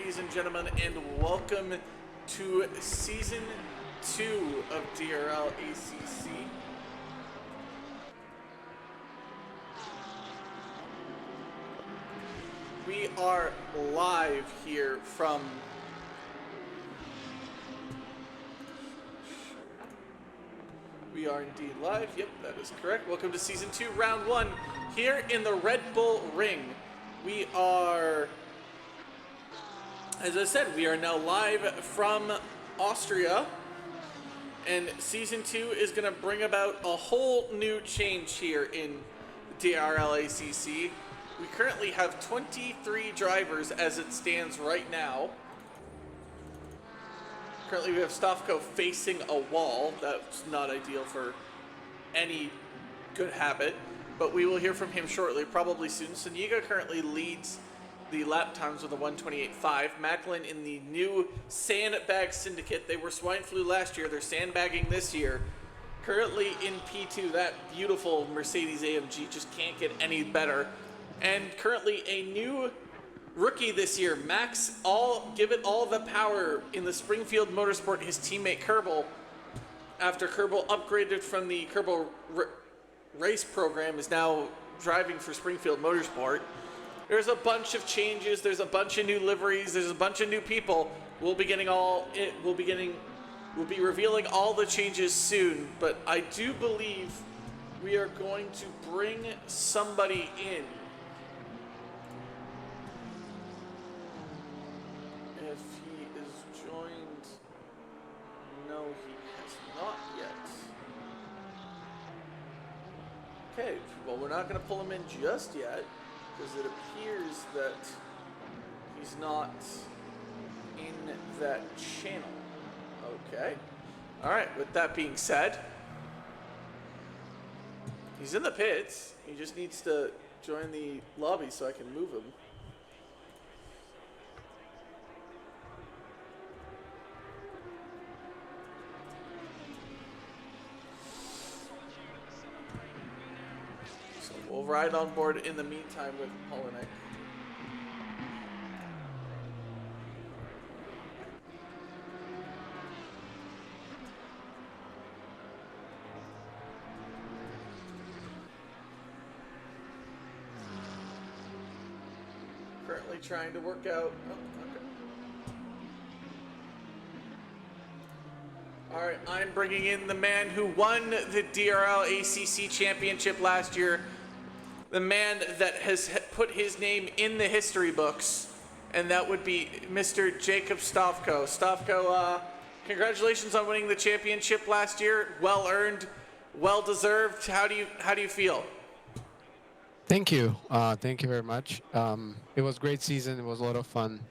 ladies and gentlemen, and welcome to Season 2 of DRL ACC. We are live here from We are indeed live. Yep, that is correct. Welcome to Season 2, Round 1, here in the Red Bull Ring. We are, as I said, we are now live from Austria, and Season 2 is going to bring about a whole new change here in DRL ACC. We currently have 23 drivers as it stands right now. Currently we have Stavko facing a wall. That's not ideal for any good habit, but we will hear from him shortly, probably soon. Suniga currently leads the lap times with a 1:28.5. Macklin in the new sandbag syndicate. They were swine flu last year. They're sandbagging this year. Currently in P2, that beautiful Mercedes AMG just can't get any better. And currently a new rookie this year, Max, give it all the power in the Springfield Motorsport, his teammate Kerbal. After Kerbal upgraded from the Kerbal race program, is now driving for Springfield Motorsport. There's a bunch of changes, there's a bunch of new liveries, there's a bunch of new people. We'll be revealing all the changes soon, but I do believe we are going to bring somebody in. If he is joined, no, he has not yet. Okay, well, we're not going to pull him in just yet, because it appears that he's not in that channel. Okay. All right, with that being said, he's in the pits. He just needs to join the lobby so I can move him. We'll ride on board in the meantime with Polinek. Currently trying to work out. Oh, okay. All right, I'm bringing in the man who won the DRL ACC championship last year. The man that has put his name in the history books, and that would be Mr. Jacob Stavko. Stavko, congratulations on winning the championship last year. Well earned, well deserved. How do you feel? Thank you. Thank you very much. It was a great season. It was a lot of fun.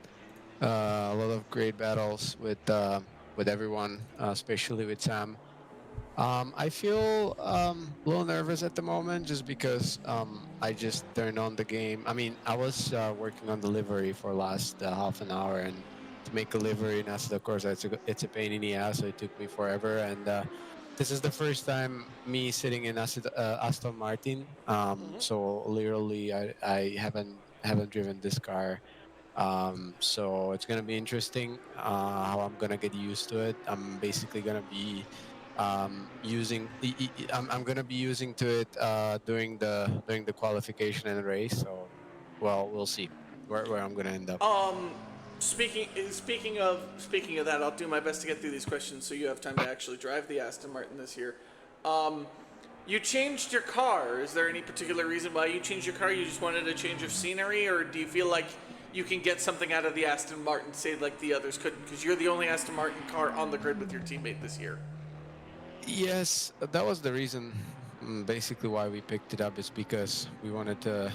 A lot of great battles with everyone, especially with Sam. I feel a little nervous at the moment just because I just turned on the game. I mean, I was working on the livery for last half an hour, and to make a livery in Aston, of course, it's a pain in the ass, so it took me forever. And this is the first time me sitting in Aston Martin. So literally, I haven't driven this car. So it's gonna be interesting how I'm gonna get used to it. I'm basically gonna be I'm gonna be using to it during the qualification and race. So, well, we'll see where I'm gonna end up. Speaking of that, I'll do my best to get through these questions so you have time to actually drive the Aston Martin this year. You changed your car. Is there any particular reason why you changed your car? You just wanted a change of scenery, or do you feel like you can get something out of the Aston Martin, say like the others couldn't, because you're the only Aston Martin car on the grid with your teammate this year? Yes, that was the reason. Basically, why we picked it up is because we wanted to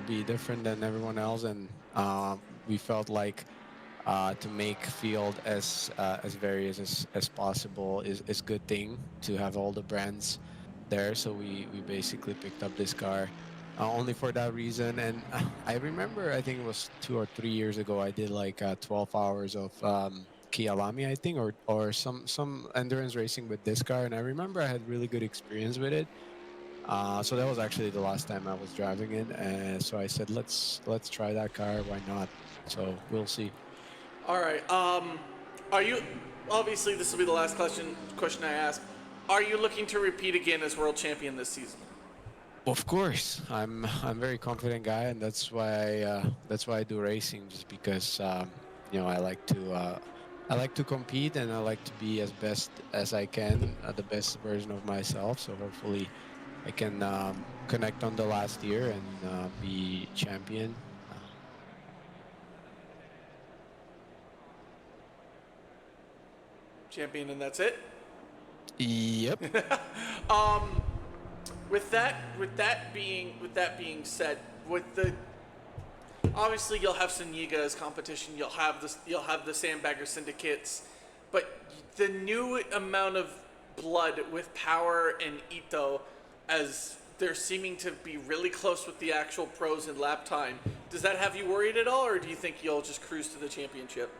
be different than everyone else, and we felt like to make field as various as possible is good thing to have all the brands there. So we basically picked up this car only for that reason. And I remember, I think it was 2 or 3 years ago, I did like 12 hours of Kialami, I think, or some endurance racing with this car, and I remember I had really good experience with it. So that was actually the last time I was driving it. So I said, let's try that car. Why not? So we'll see. All right. Are you? Obviously, this will be the last question I ask. Are you looking to repeat again as world champion this season? Of course, I'm very confident guy, and that's why I do racing, just because I like to compete, and I like to be as best as I can, the best version of myself. So hopefully, I can connect on the last year and be champion. Champion, and that's it. Yep. With that being said, with the obviously you'll have Suniga as competition. You'll have the Sandbagger syndicates, but the new amount of blood with Power and Ito, as they're seeming to be really close with the actual pros in lap time. Does that have you worried at all, or do you think you'll just cruise to the championship?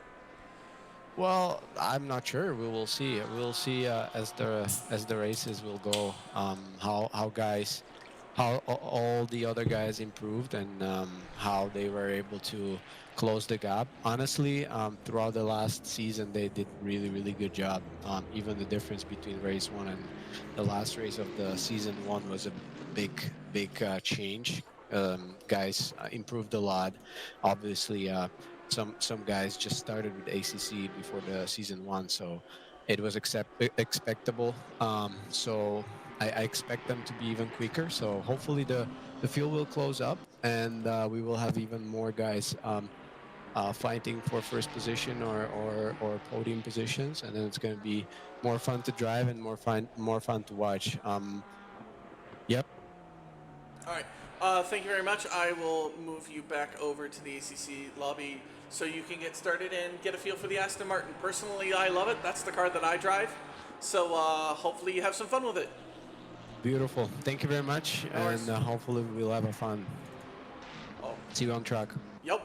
Well, I'm not sure. We will see. We'll see as the races will go. How all the other guys improved, and how they were able to close the gap. Honestly, throughout the last season, they did really good job. Even the difference between race one and the last race of the season one was a big change. Guys improved a lot. Obviously, some guys just started with ACC before the season one, so it was expectable. So I expect them to be even quicker. So hopefully the field will close up, and we will have even more guys fighting for first position or podium positions, and then it's going to be more fun to drive and more fun to watch. Yep. All right. Thank you very much. I will move you back over to the ACC lobby so you can get started and get a feel for the Aston Martin. Personally, I love it. That's the car that I drive. So hopefully you have some fun with it. Beautiful. Thank you very much, No worries. and hopefully we'll have a fun. Oh, See you on track. yep.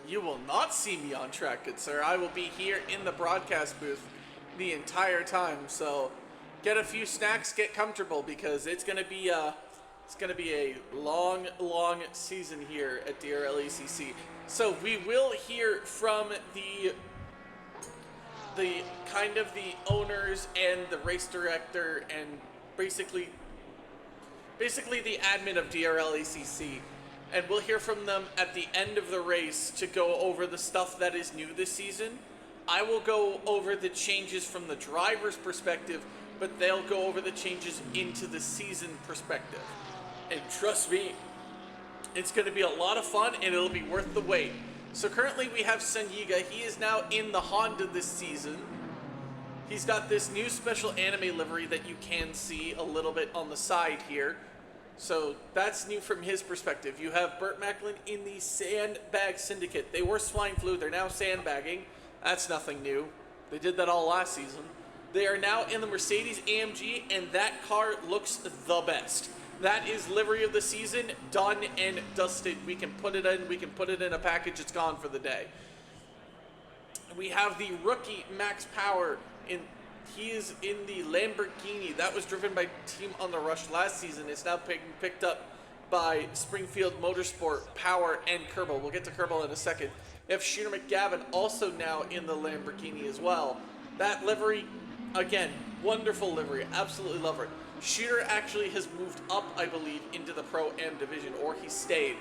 You will not see me on track, good sir. I will be here in the broadcast booth the entire time. So get a few snacks, get comfortable, because it's gonna be a long season here at DRL ACC. So we will hear from the kind of the owners and the race director and basically the admin of DRL ACC, and we'll hear from them at the end of the race to go over the stuff that is new this season. I will go over the changes from the driver's perspective, but they'll go over the changes into the season perspective. And trust me, it's going to be a lot of fun, and it'll be worth the wait. So currently we have Senyiga. He is now in the Honda this season. He's got this new special anime livery that you can see a little bit on the side here. So that's new from his perspective. You have Burt Macklin in the Sandbag Syndicate. They were swine flu. They're now sandbagging. That's nothing new. They did that all last season. They are now in the Mercedes AMG, and that car looks the best. That is livery of the season, done and dusted. We can put it in a package. It's gone for the day. We have the rookie Max Power he is in the Lamborghini that was driven by Team on the Rush last season. It's now picked up by Springfield Motorsport, Power, and Kerbal. We'll get to Kerbal in a second. We have Shooter McGavin also now in the Lamborghini as well. That livery, again, wonderful livery. Absolutely love it. Shooter actually has moved up, I believe, into the Pro-Am division, or he stayed.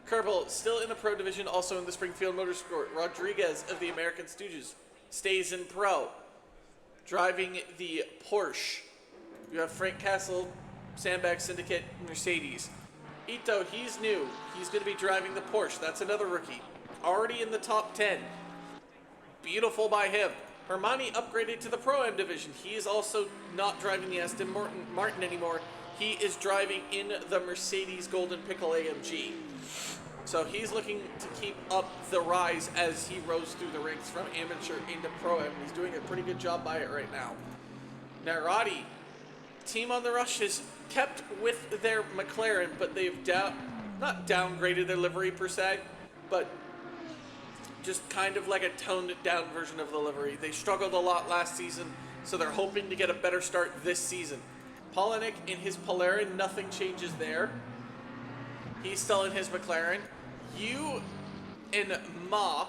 Kerbal still in the Pro division, also in the Springfield Motorsport. Rodriguez of the American Stooges stays in Pro, driving the Porsche. You have Frank Castle, Sandbag Syndicate, Mercedes. Ito, he's new. He's going to be driving the Porsche. That's another rookie. Already in the top 10. Beautiful by him. Hermani upgraded to the Pro-Am division. He is also not driving the Aston Martin anymore. He is driving in the Mercedes Golden Pickle AMG. So he's looking to keep up the rise as he rose through the ranks from amateur into Pro-Am. He's doing a pretty good job by it right now. Narati, Team on the Rush has kept with their McLaren, but they've not downgraded their livery per se, but just kind of like a toned down version of the livery. They struggled a lot last season, so they're hoping to get a better start this season. Polinick in his Polarin, nothing changes there. He's still in his McLaren. You and Ma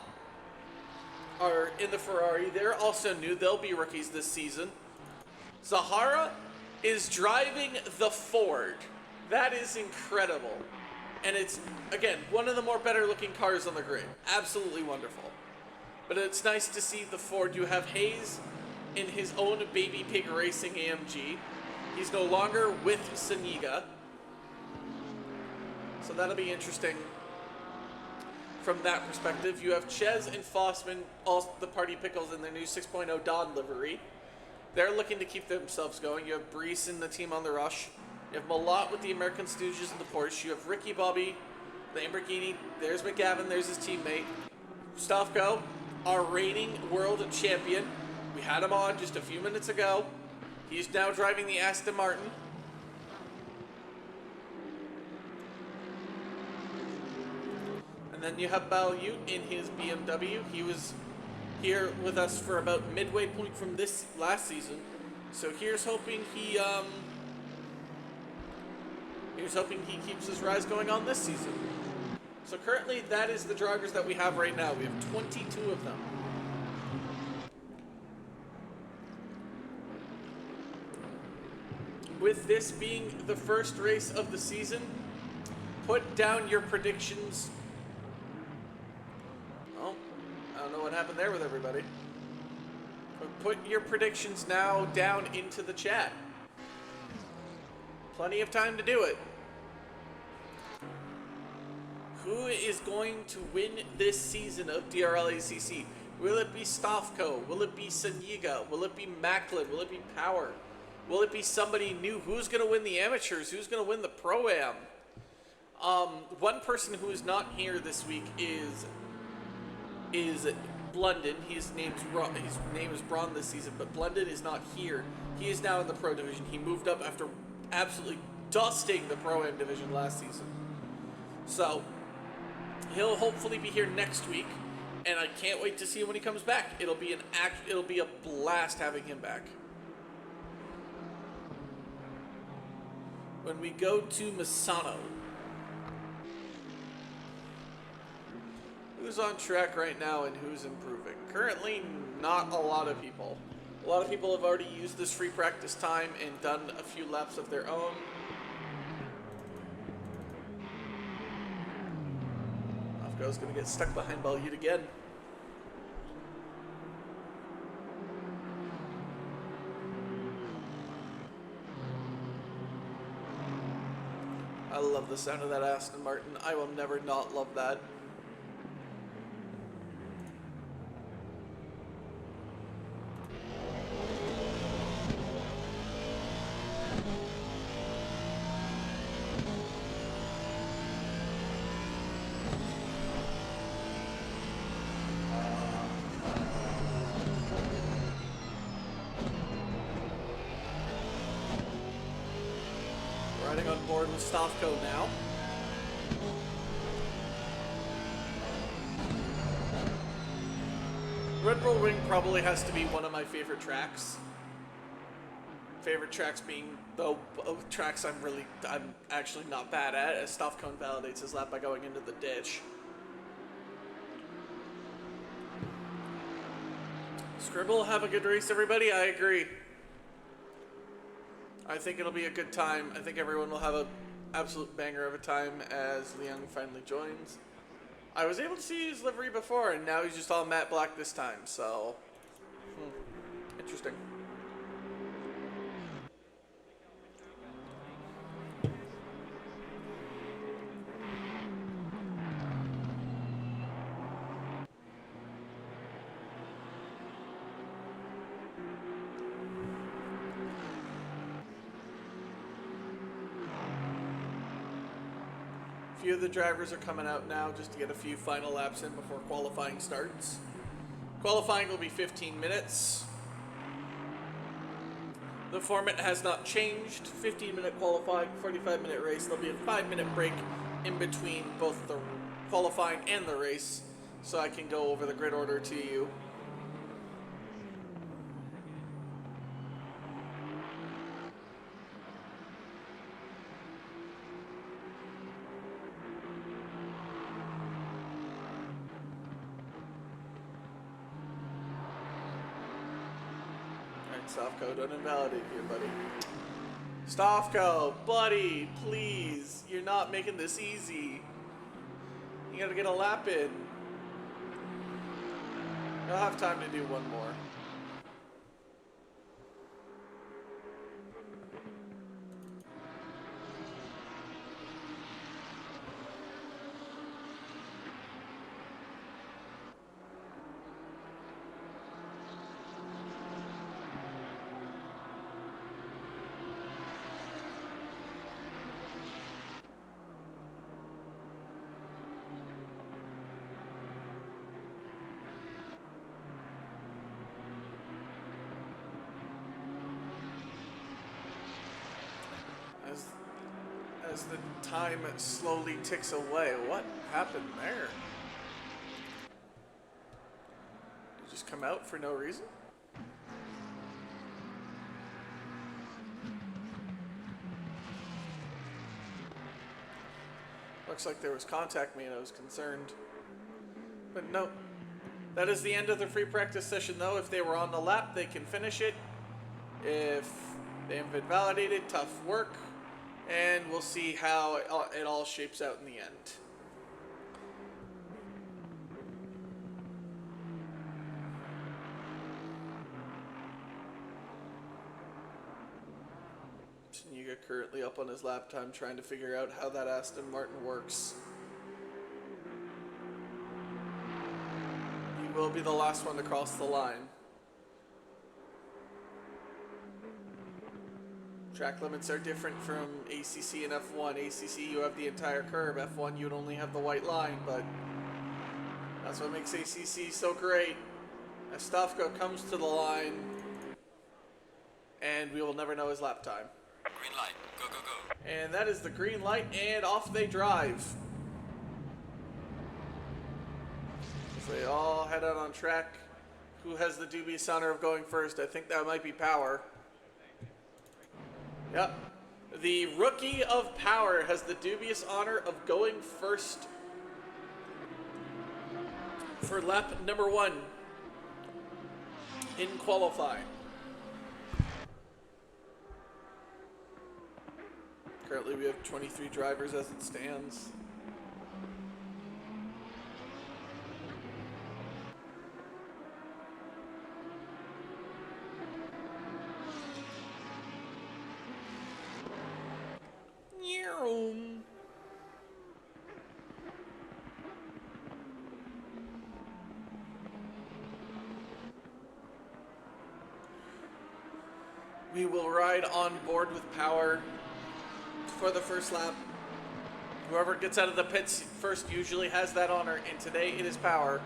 are in the Ferrari. They're also new. They'll be rookies this season. Zahara is driving the Ford. That is incredible. And it's, again, one of the more better looking cars on the grid. Absolutely wonderful. But it's nice to see the Ford. You have Hayes in his own Baby Pig Racing AMG. He's no longer with Saniga. So that'll be interesting from that perspective. You have Ches and Fossman, all the Party Pickles in their new 6.0 Don livery. They're looking to keep themselves going. You have Brees and the team on the Rush. You have Malott with the American Stooges and the Porsche. You have Ricky Bobby, the Lamborghini. There's McGavin. There's his teammate. Stavko, our reigning world champion. We had him on just a few minutes ago. He's now driving the Aston Martin. And then you have Balyut in his BMW. He was here with us for about midway point from this last season. So here's hoping he keeps his rise going on this season. So currently that is the drivers that we have right now. We have 22 of them. With this being the first race of the season, put down your predictions. Oh, I don't know what happened there with everybody. But put your predictions now down into the chat. Plenty of time to do it. Who is going to win this season of DRL ACC? Will it be Stavko? Will it be Saniga? Will it be Macklin? Will it be Power? Will it be somebody new? Who's going to win the amateurs? Who's going to win the Pro-Am? One person who is not here this week is Blunden. His name is Braun this season, but Blunden is not here. He is now in the Pro Division. He moved up after absolutely dusting the Pro-Am division last season. So he'll hopefully be here next week, and I can't wait to see him when he comes back. It'll be a blast having him back. When we go to Misano, who's on track right now and who's improving? Currently, not a lot of people. A lot of people have already used this free practice time and done a few laps of their own. Afgo's going to get stuck behind Balyut again. I love the sound of that Aston Martin. I will never not love that. Riding on board with Stavko now. Red Bull Ring probably has to be one of my favorite tracks. Favorite tracks being the tracks I'm actually not bad at, as Stavko validates his lap by going into the ditch. Scribble, have a good race, everybody. I agree. I think it'll be a good time. I think everyone will have an absolute banger of a time as Liang finally joins. I was able to see his livery before, and now he's just all matte black this time, so... interesting. A few of the drivers are coming out now just to get a few final laps in before qualifying starts. Qualifying will be 15 minutes. The format has not changed. 15-minute qualifying, 45-minute race. There'll be a 5-minute break in between both the qualifying and the race, so I can go over the grid order to you. Stavko, don't invalidate here, buddy. Stavko, buddy, please. You're not making this easy. You gotta get a lap in. You'll have time to do one more. As the time slowly ticks away. What happened there? Did it just come out for no reason? Looks like there was contact made. I was concerned. But no. That is the end of the free practice session, though. If they were on the lap, they can finish it. If they haven't been validated, tough work. And we'll see how it all shapes out in the end. Yuga currently up on his lap time trying to figure out how that Aston Martin works. He will be the last one to cross the line. Track limits are different from ACC and F1. ACC, you have the entire curb. F1, you'd only have the white line, but that's what makes ACC so great. As Stavko comes to the line, and we will never know his lap time. Green light, go, go, go. And that is the green light, and off they drive. As they all head out on track. Who has the dubious honor of going first? I think that might be Power. Yep. The rookie of Power has the dubious honor of going first for lap number 1 in qualifying. Currently we have 23 drivers as it stands. We will ride on board with Power for the first lap. Whoever gets out of the pits first usually has that honor, and today it is Power.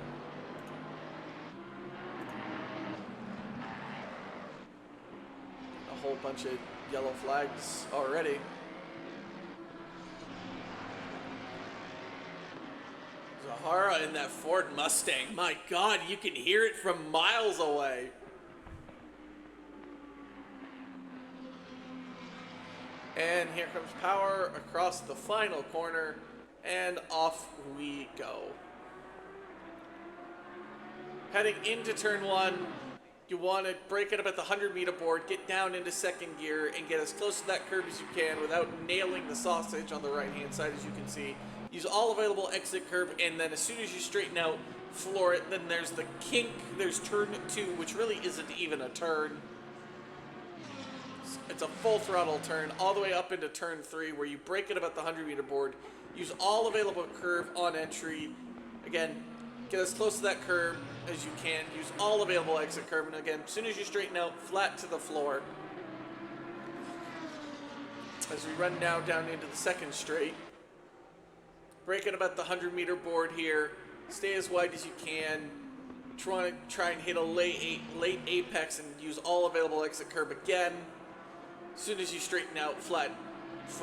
A whole bunch of yellow flags already. Zahara in that Ford Mustang. My God, you can hear it from miles away. And here comes Power across the final corner, and off we go. Heading into turn 1, you want to break it up at the 100-meter board, get down into second gear, and get as close to that curb as you can without nailing the sausage on the right-hand side, as you can see. Use all available exit curb, and then as soon as you straighten out, floor it. Then there's the kink, there's turn 2, which really isn't even a turn. It's a full throttle turn all the way up into turn 3 where you break it up at the 100-meter board. Use all available curb on entry. Again, get as close to that curb as you can. Use all available exit curb. And again, as soon as you straighten out, flat to the floor. As we run now down into the second straight. Break it up at the 100-meter board here. Stay as wide as you can. Try and hit a late apex and use all available exit curb again. As soon as you straighten out, foot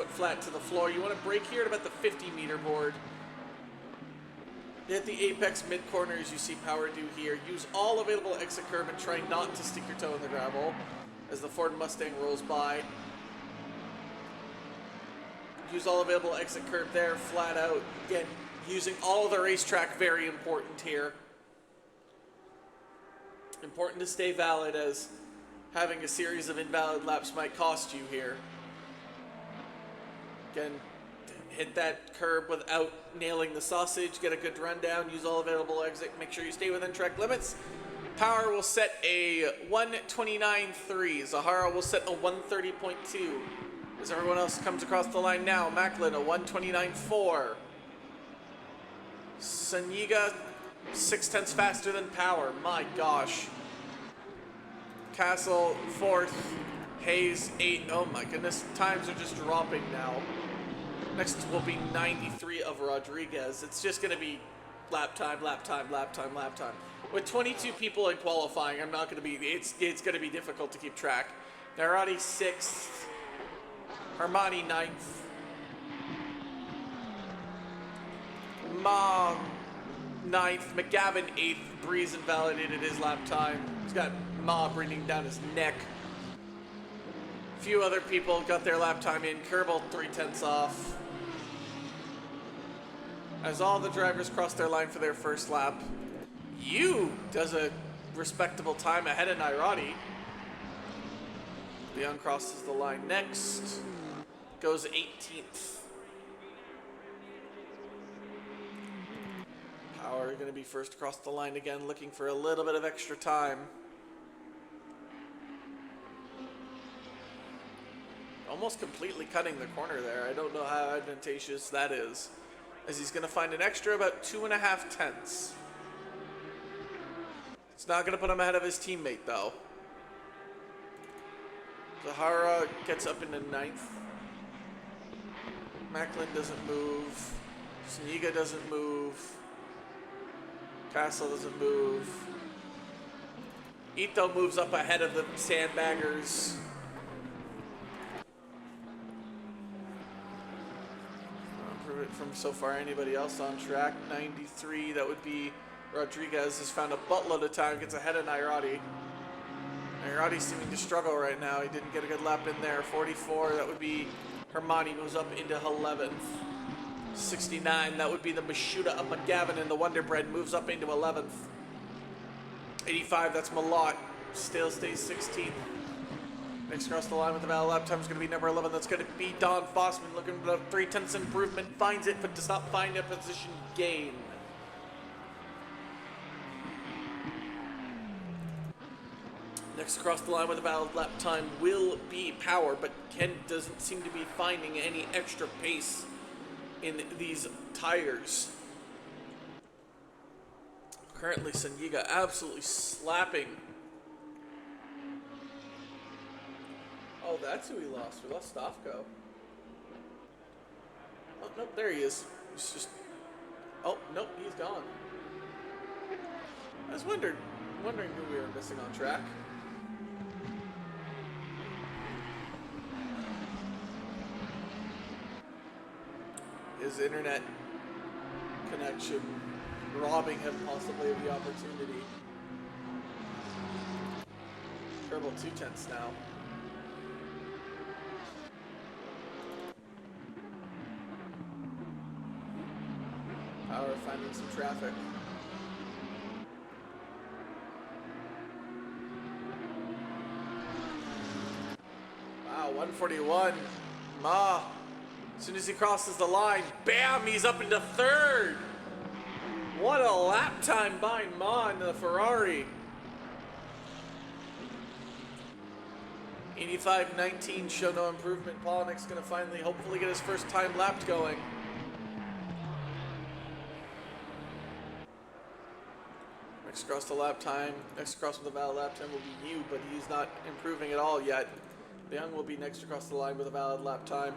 flat to the floor. You want to brake here at about the 50-meter board. Hit the apex mid-corner as you see Power do here. Use all available exit curb and try not to stick your toe in the gravel as the Ford Mustang rolls by. Use all available exit curb there, flat out. Again, using all of the racetrack, very important here. Important to stay valid as having a series of invalid laps might cost you here. Again, hit that curb without nailing the sausage, get a good rundown, use all available exit, make sure you stay within track limits. Power will set a 129.3. Zahara will set a 130.2. As everyone else comes across the line now, Macklin a 129.4. Saniga 0.6 faster than Power. My gosh. Castle 4th. Hayes 8. Oh my goodness. Times are just dropping now. Next will be 93 of Rodriguez. It's just going to be lap time, lap time, lap time, lap time. With 22 people in qualifying, I'm not going to be. It's going to be difficult to keep track. Narati 6th. Armani 9th. Ma 9th. McGavin 8th. Breeze invalidated his lap time. He's got Ma breathing down his neck. A few other people got their lap time in. Kerbal 0.3 off. As all the drivers cross their line for their first lap, Yu does a respectable time ahead of Nairati. Leon crosses the line next. Goes 18th. Power going to be first across the line again, looking for a little bit of extra time. Almost completely cutting the corner there. I don't know how advantageous that is, as he's going to find an extra about 2.5 tenths. It's not going to put him ahead of his teammate, though. Zahara gets up into 9th. Macklin doesn't move. Suniga doesn't move. Castle doesn't move. Ito moves up ahead of the sandbaggers. From so far anybody else on track. 93, that would be Rodriguez, has found a buttload of time, gets ahead of Nairati. Nairati seeming to struggle right now. He didn't get a good lap in there. 44, that would be Hermani, moves up into 11th. 69, that would be the Mashuda of McGavin, and the Wonderbread moves up into 11th. 85, that's Malott, still stays 16th. Next across the line with the valid lap time is going to be number 11. That's going to be Don Fossman, looking for a 0.3 improvement. Finds it, but does not find a position gain. Next across the line with a valid lap time will be Power, but Ken doesn't seem to be finding any extra pace in these tires. Currently, Sanyiga absolutely slapping. Oh, that's who we lost. We lost Stavko. Oh, nope, there he is. He's just... Oh, nope, he's gone. I was wondering who we were missing on track. His internet connection robbing him possibly of the opportunity. Kerbal 0.2 now. Power finding some traffic. Wow, 141. Ma. As soon as he crosses the line, bam, he's up into 3rd. What a lap time by Ma in the Ferrari. 85.19, show no improvement. Polinick's going to finally, hopefully, get his first time lapped going. Next across the lap time, next across with a valid lap time will be Yu, but he's not improving at all yet. Young will be next across the line with a valid lap time.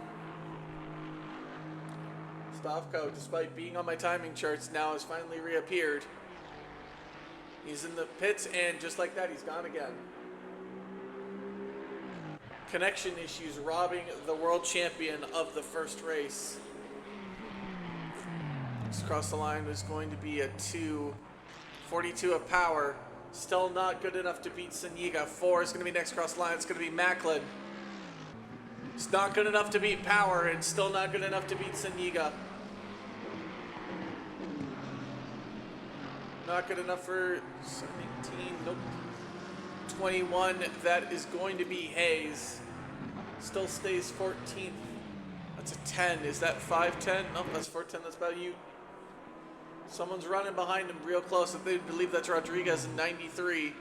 Stavko, despite being on my timing charts, now has finally reappeared. He's in the pits, and just like that, he's gone again. Connection issues robbing the world champion of the first race. Next across the line is going to be a 2:42 of Power. Still not good enough to beat Sanyiga. 4 is going to be next across the line. It's going to be Macklin. It's not good enough to beat Power, and still not good enough to beat Sanyiga. Not good enough for 17. Nope. 21, that is going to be Hayes. Still stays 14th. That's a 10. Is that 5'10"? No, that's 4'10". That's about you. Someone's running behind him real close. If they believe that's Rodriguez in 93.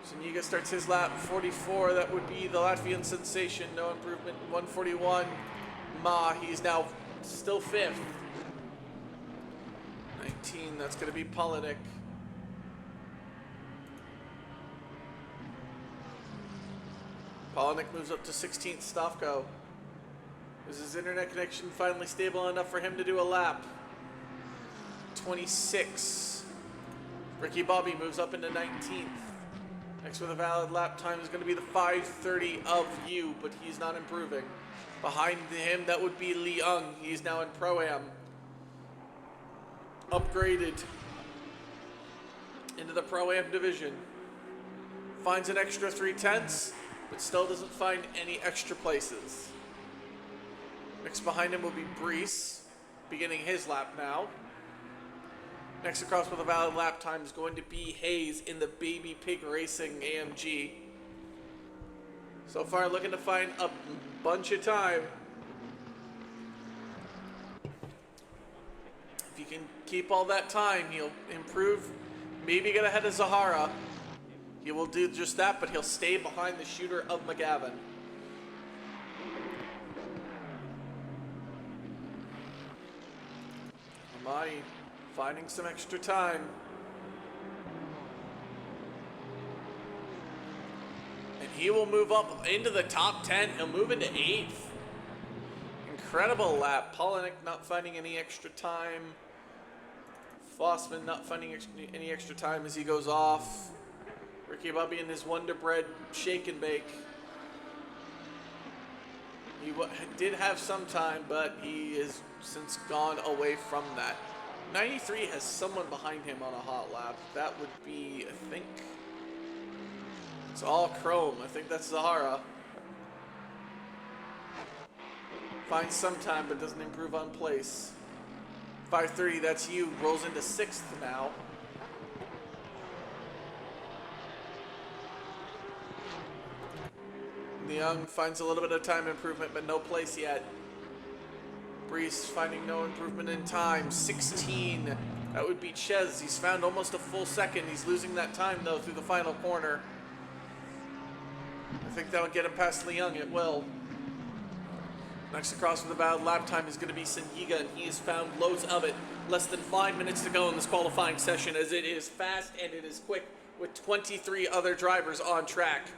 Zuniga starts his lap 44. That would be the Latvian sensation. No improvement. 141. He's now still 5th. 19. That's going to be Polinik. Polinik moves up to 16th. Stavko. Is his internet connection finally stable enough for him to do a lap? 26. Ricky Bobby moves up into 19th. Next with a valid lap time is going to be the 5:30 of you, but he's not improving. Behind him, that would be Lee Young. He's now in Pro-Am. Upgraded into the Pro-Am division. Finds an extra 3/10, but still doesn't find any extra places. Next behind him will be Brees, beginning his lap now. Next across with a valid lap time is going to be Hayes in the Baby Pig Racing AMG. So far looking to find a bunch of time. If he can keep all that time, he'll improve, maybe get ahead of Zahara. He will do just that, but he'll stay behind the shooter of McGavin. Amani finding some extra time. And he will move up into the top 10. He'll move into 8th. Incredible lap. Polinik not finding any extra time. Fossman not finding any extra time as he goes off. Ricky Bobby in his Wonder Bread shake and bake. He did have some time, but he has since gone away from that. 93 has someone behind him on a hot lap. That would be, I think, it's all chrome. I think that's Zahara. Finds some time, but doesn't improve on place. 5:30, that's you. Rolls into 6th now. Young finds a little bit of time improvement, but no place yet. Brees finding no improvement in time. 16. That would be Ches. He's found almost a full second. He's losing that time, though, through the final corner. I think that would get him past Leung. It will. Next across with a valid lap time is going to be Senyiga, and he has found loads of it. Less than 5 minutes to go in this qualifying session, as it is fast and it is quick with 23 other drivers on track.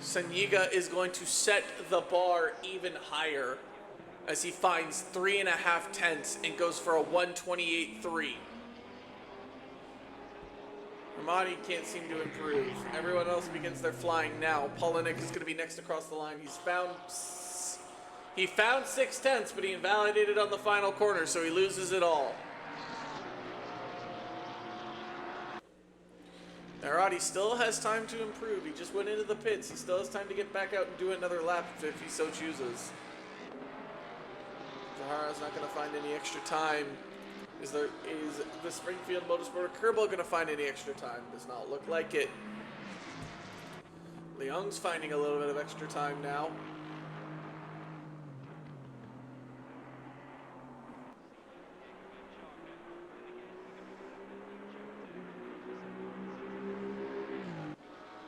Senyiga is going to set the bar even higher as he finds 3.5 tenths and goes for a 128.3. Ramadi can't seem to improve. Everyone else begins their flying now. Polinik is going to be next across the line. He found 6 tenths, but he invalidated on the final corner, so he loses it all. Arati still has time to improve. He just went into the pits. He still has time to get back out and do another lap if he so chooses. Zahara's not going to find any extra time. Is the Springfield Motorsport Kerbal going to find any extra time? Does not look like it. Leung's finding a little bit of extra time now.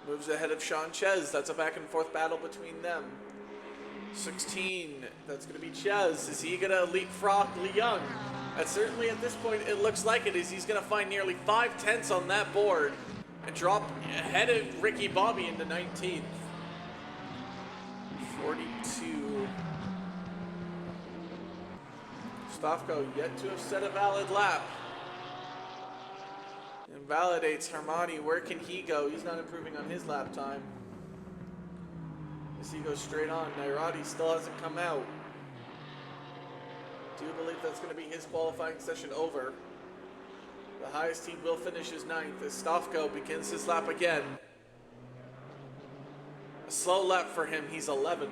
Moves ahead of Sean Ches. That's a back and forth battle between them. 16. That's going to be Ches. Is he going to leapfrog Leung? Certainly at this point it looks like it is. He's going to find nearly 5 tenths on that board and drop ahead of Ricky Bobby into 19th. 42. Stavko yet to have set a valid lap. Invalidates Hermani. Where can he go? He's not improving on his lap time. As he goes straight on. Nairati still hasn't come out. Do you believe that's going to be his qualifying session over? The highest he will finish is 9th as Stavko begins his lap again. A slow lap for him. He's 11th.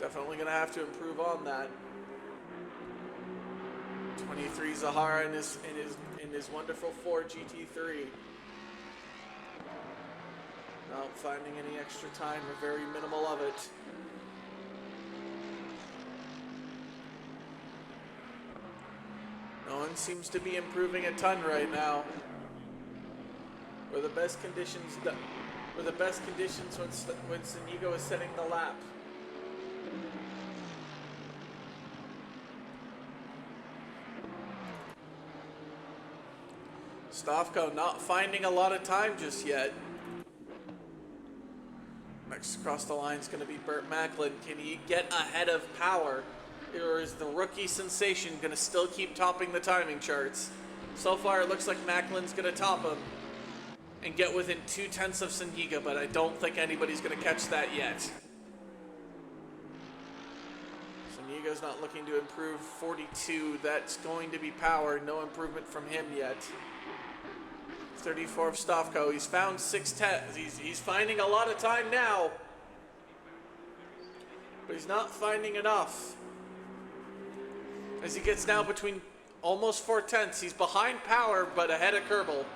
Definitely going to have to improve on that. 23 Zahara in his wonderful Ford GT3. Not finding any extra time or very minimal of it. No one seems to be improving a ton right now. We're the best conditions when Sinigo is setting the lap. Stavko not finding a lot of time just yet. Next across the line is going to be Burt Macklin. Can he get ahead of Power? Or is the rookie sensation going to still keep topping the timing charts? So far, it looks like Macklin's going to top him and get within 0.2 of Siniga, but I don't think anybody's going to catch that yet. Siniga's not looking to improve 42. That's going to be Power. No improvement from him yet. 34 of Stavko. He's found 6/10. He's finding a lot of time now, but he's not finding enough. As he gets now between almost 4/10. He's behind Power, but ahead of Kerbal.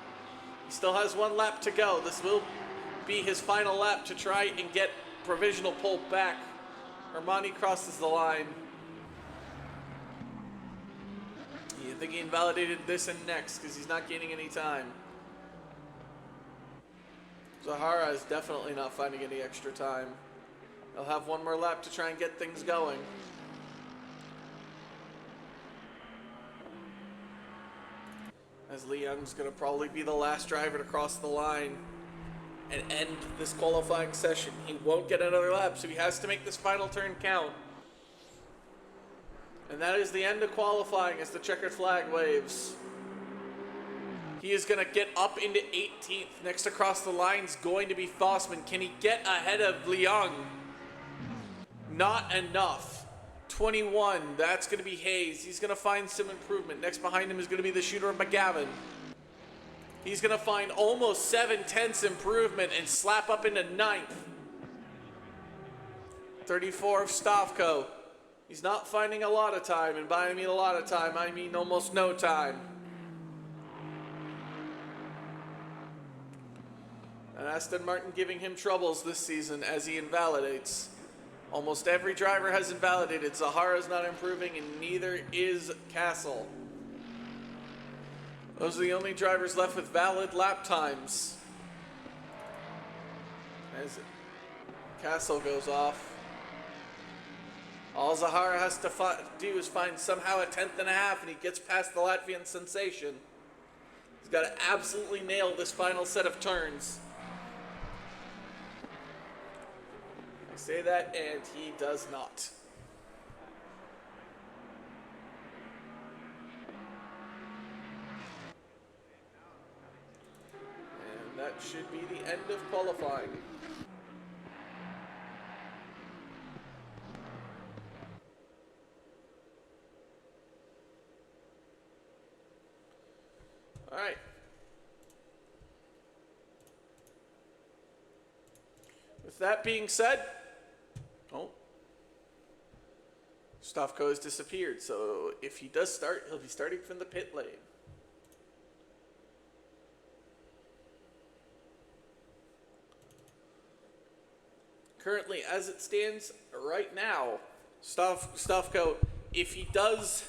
He still has 1 lap to go. This will be his final lap to try and get provisional pole back. Armani crosses the line. I think he invalidated this and next because he's not gaining any time. Zahara is definitely not finding any extra time. They'll have 1 more lap to try and get things going. As Leon's going to probably be the last driver to cross the line and end this qualifying session. He won't get another lap, so he has to make this final turn count. And that is the end of qualifying as the checkered flag waves. He is going to get up into 18th. Next across the line is going to be Fossman. Can he get ahead of Leung? Not enough. 21, that's going to be Hayes. He's going to find some improvement. Next behind him is going to be the shooter of McGavin. He's going to find almost 7/10 improvement and slap up into 9th. 34 of Stavko. He's not finding a lot of time, and by I mean a lot of time, I mean almost no time. And Aston Martin giving him troubles this season as he invalidates. Almost every driver has invalidated. Zahara's not improving, and neither is Castle. Those are the only drivers left with valid lap times. As Castle goes off. All Zahara has to do is find somehow a 10th and a half, and he gets past the Latvian sensation. He's got to absolutely nail this final set of turns. I say that, and he does not. And that should be the end of qualifying. All right. With that being said, Stavko has disappeared, so if he does start, he'll be starting from the pit lane. Currently, as it stands right now, Stavko, if he does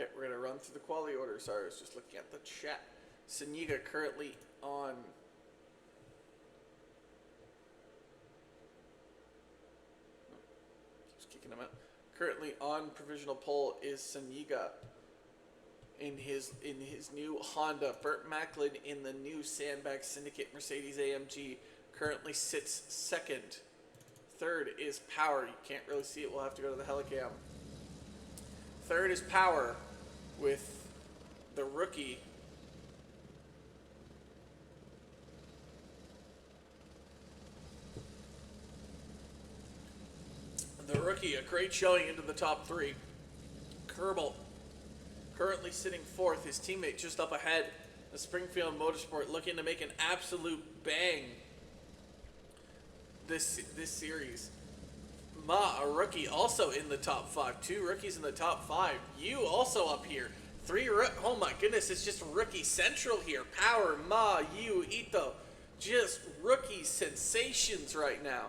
Okay, we're going to run through the quality order. Sorry, I was just looking at the chat. Siniga currently on keeps kicking him out. Currently on provisional pole is Siniga in his new Honda. Burt Macklin in the new Sandbag Syndicate Mercedes AMG currently sits second. Third is Power. You can't really see it. We'll have to go to the Helicam. third is Power with the rookie. The rookie, a great showing into the top three. Kerbal currently sitting fourth. His teammate just up ahead. The Springfield Motorsport looking to make an absolute bang this series. Ma, a rookie, also in the top five. Two rookies in the top five. You also up here. Oh my goodness, it's just rookie central here. Power, Ma, you, Ito. Just rookie sensations right now.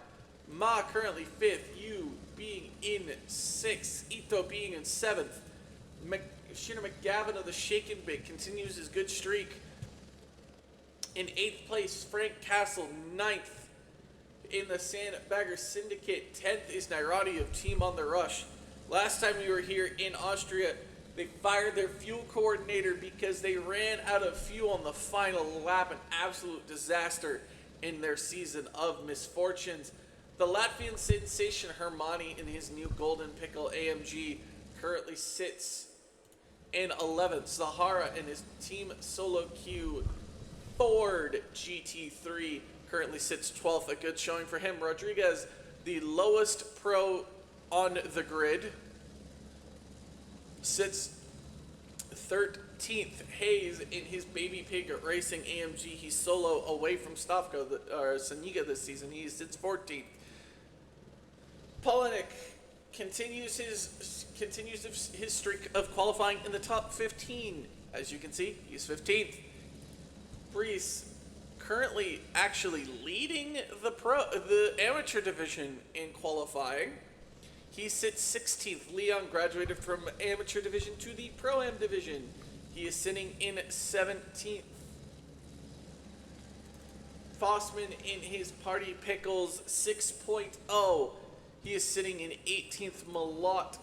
Ma currently fifth. You being in sixth. Ito being in seventh. Sheena McGavin of the Shake and Bake continues his good streak. In eighth place, Frank Castle, ninth. In the Sandbagger Syndicate, 10th is Nairati of Team on the Rush. Last time we were here in Austria, they fired their fuel coordinator because they ran out of fuel on the final lap. An absolute disaster in their season of misfortunes. The Latvian sensation Hermani in his new Golden Pickle AMG currently sits in 11th. Zahara in his Team Solo Q Ford GT3 currently sits 12th, a good showing for him. Rodriguez, the lowest pro on the grid, sits 13th. Hayes in his Baby Pig Racing AMG, he's solo away from Saniga this season. He sits 14th. Polinick continues his streak of qualifying in the top 15. As you can see, he's 15th. Brees currently actually leading the amateur division in qualifying. He sits 16th. Leon graduated from amateur division to the Pro-Am division. He is sitting in 17th. Fossman in his Party Pickles 6.0. He is sitting in 18th. Malott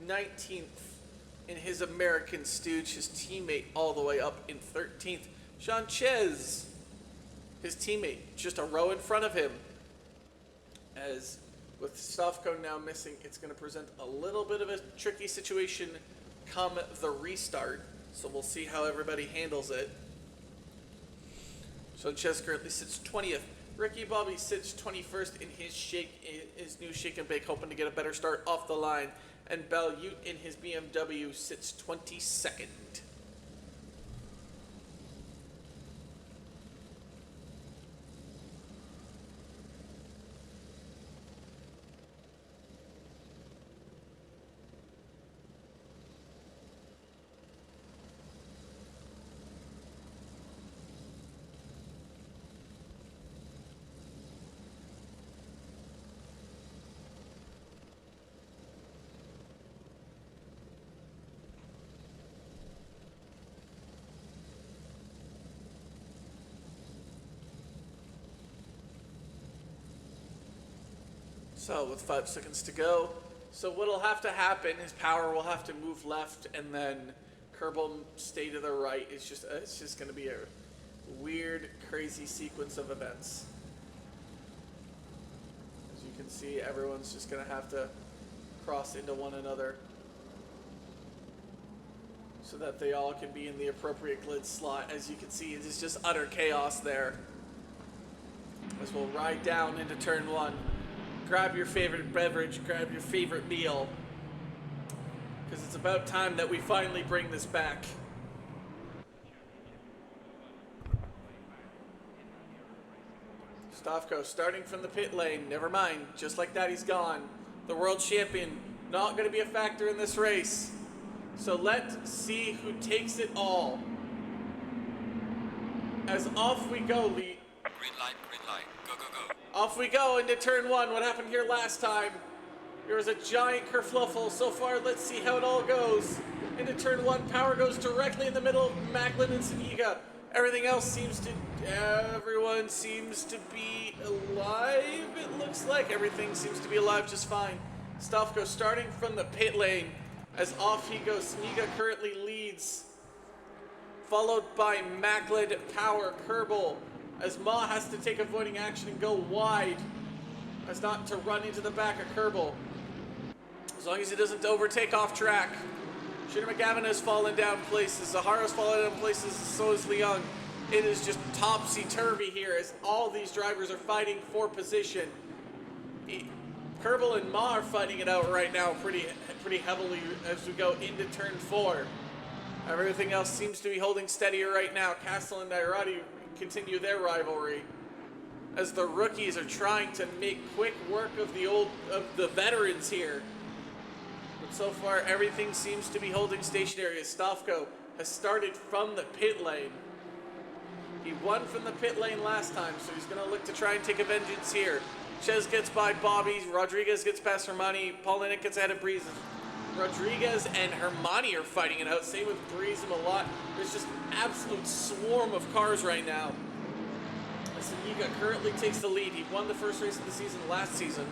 19th in his American Stooge, his teammate, all the way up in 13th. Sanchez, his teammate, just a row in front of him. As with Stavko now missing, it's going to present a little bit of a tricky situation come the restart. So we'll see how everybody handles it. Sanchez currently sits 20th. Ricky Bobby sits 21st in his new Shake and Bake, hoping to get a better start off the line. And Balut in his BMW sits 22nd. So with 5 seconds to go, so what'll have to happen is Power will have to move left, and then Kerbal stay to the right. It's just going to be a weird, crazy sequence of events. As you can see, everyone's just going to have to cross into one another so that they all can be in the appropriate grid slot. As you can see, it is just utter chaos there. As we'll ride down into turn 1. Grab your favorite beverage, grab your favorite meal, because it's about time that we finally bring this back. Stavko starting from the pit lane. Never mind, just like that, he's gone. The world champion, not going to be a factor in this race. So let's see who takes it all. As off we go, Lee. Green light, go, go, go. Off we go into turn 1. What happened here last time? There was a giant kerfluffle. So far, let's see how it all goes. Into turn 1, Power goes directly in the middle of Macklin and Saniga. Everyone seems to be alive. It looks like everything seems to be alive just fine. Stavko starting from the pit lane. As off he goes, Saniga currently leads. Followed by Macklin, Power, Kerbal. As Ma has to take avoiding action and go wide as not to run into the back of Kerbal. As long as he doesn't overtake off track. Shitter McGavin has fallen down places. Zahara's fallen down places, so is Leung. It is just topsy-turvy here as all these drivers are fighting for position. Kerbal and Ma are fighting it out right now pretty heavily as we go into turn 4. Everything else seems to be holding steadier right now. Castle and Nairati continue their rivalry as the rookies are trying to make quick work of the veterans here. But so far, everything seems to be holding stationary as Stavko has started from the pit lane. He won from the pit lane last time, so he's going to look to try and take a vengeance here. Ches gets by Bobby, Rodriguez gets past Hermione, Paulinek gets ahead of Breeze. Rodriguez and Hermione are fighting it out, same with Breeze and a lot. There's just an absolute swarm of cars right now. Saniga currently takes the lead. He won the first race of the season last season.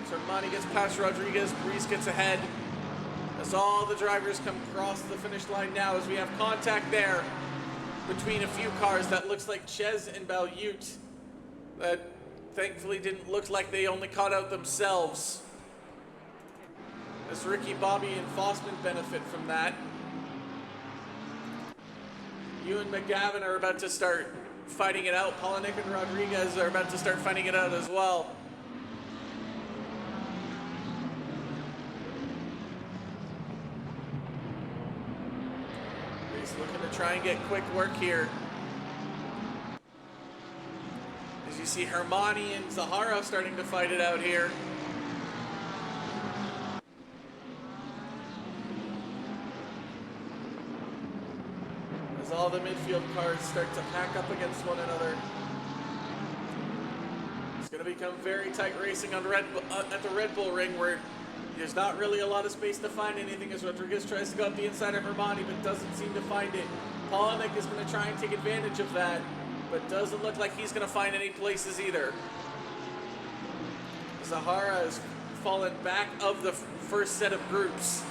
So Hermione gets past Rodriguez, Breeze gets ahead. As all the drivers come across the finish line now, as we have contact there between a few cars. That looks like Ches and Balyut. That thankfully didn't look like they only caught out themselves. As Ricky, Bobby, and Fossman benefit from that. You and McGavin are about to start fighting it out. Paulinek and Rodriguez are about to start fighting it out as well. He's looking to try and get quick work here. As you see Hermione and Zahara starting to fight it out here. As all the midfield cars start to pack up against one another. It's going to become very tight racing on at the Red Bull ring, where there's not really a lot of space to find anything as Rodriguez tries to go up the inside of Hermione but doesn't seem to find it. Paulinek is going to try and take advantage of that, but doesn't look like he's going to find any places either. Zahara has fallen back of the first set of groups.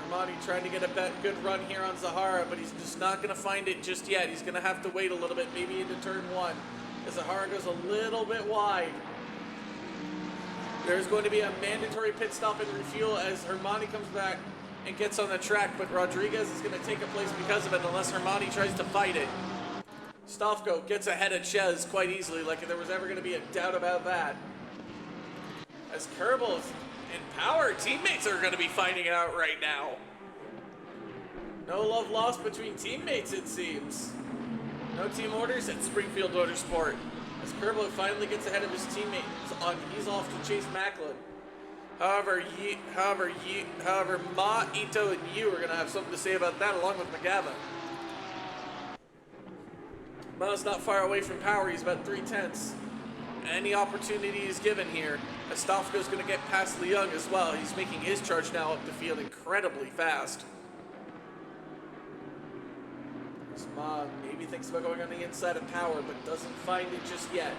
Hermione trying to get a good run here on Zahara, but he's just not going to find it just yet. He's going to have to wait a little bit, maybe into turn 1, as Zahara goes a little bit wide. There's going to be a mandatory pit stop and refuel as Hermione comes back and gets on the track, but Rodriguez is going to take a place because of it unless Hermione tries to fight it. Stavko gets ahead of Ches quite easily, like if there was ever going to be a doubt about that. As Kerbal and Power teammates are going to be fighting it out right now. No love lost between teammates, it seems. No team orders at Springfield Motorsport. As Kerbal finally gets ahead of his teammates, he's off to chase Macklin. However, Ma, Ito, and Yu are going to have something to say about that, along with McGavin. Ma's not far away from Power. He's about 3/10. Any opportunity is given here. As Stavko's going to get past Leung as well. He's making his charge now up the field incredibly fast. As Ma maybe thinks about going on the inside of Power, but doesn't find it just yet.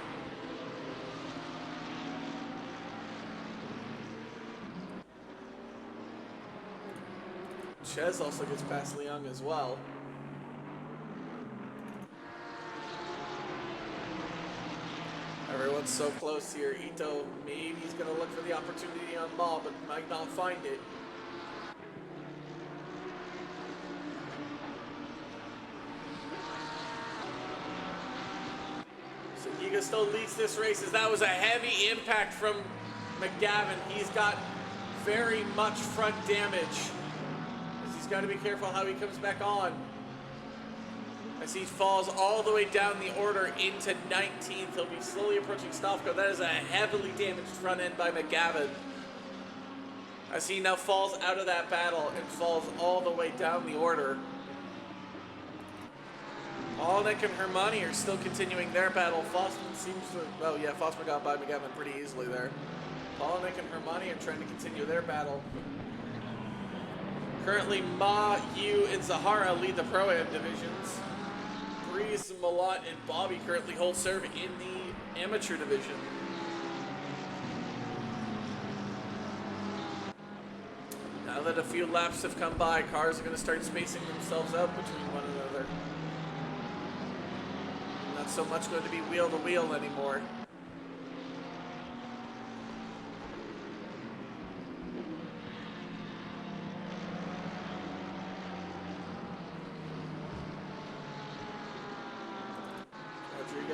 Ches also gets past Leung as well. Everyone's so close here. Ito, maybe he's going to look for the opportunity on Ma, but might not find it. So Giga still leads this race, as that was a heavy impact from McGavin. He's got very much front damage. As he's got to be careful how he comes back on. As he falls all the way down the order into 19th. He'll be slowly approaching Stavko. That is a heavily damaged front end by McGavin. As he now falls out of that battle and falls all the way down the order. Paulinek and Hermione are still continuing their battle. Fossman seems to, well, yeah, Fossman got by McGavin pretty easily there. Paulinek and Hermione are trying to continue their battle. Currently, Ma, Yu, and Zahara lead the Pro-Am divisions. Breeze, Malat, and Bobby currently hold serve in the amateur division. Now that a few laps have come by, cars are going to start spacing themselves out between one another. Not so much going to be wheel to wheel anymore.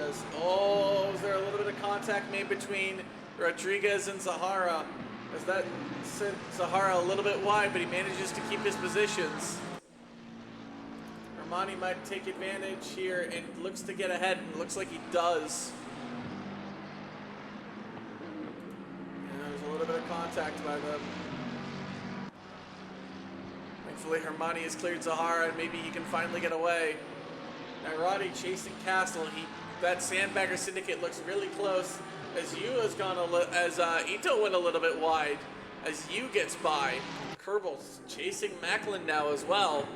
Rodriguez. Oh, is there a little bit of contact made between Rodriguez and Zahara? As that sent Zahara a little bit wide, but he manages to keep his positions. Armani might take advantage here and looks to get ahead, and looks like he does. And there's a little bit of contact by them. Thankfully, Hermione has cleared Zahara, and maybe he can finally get away. Nairati chasing Castle. That Sandbagger Syndicate looks really close. As Yu has gone Ito went a little bit wide. As Yu gets by, Kerbal's chasing Macklin now as well.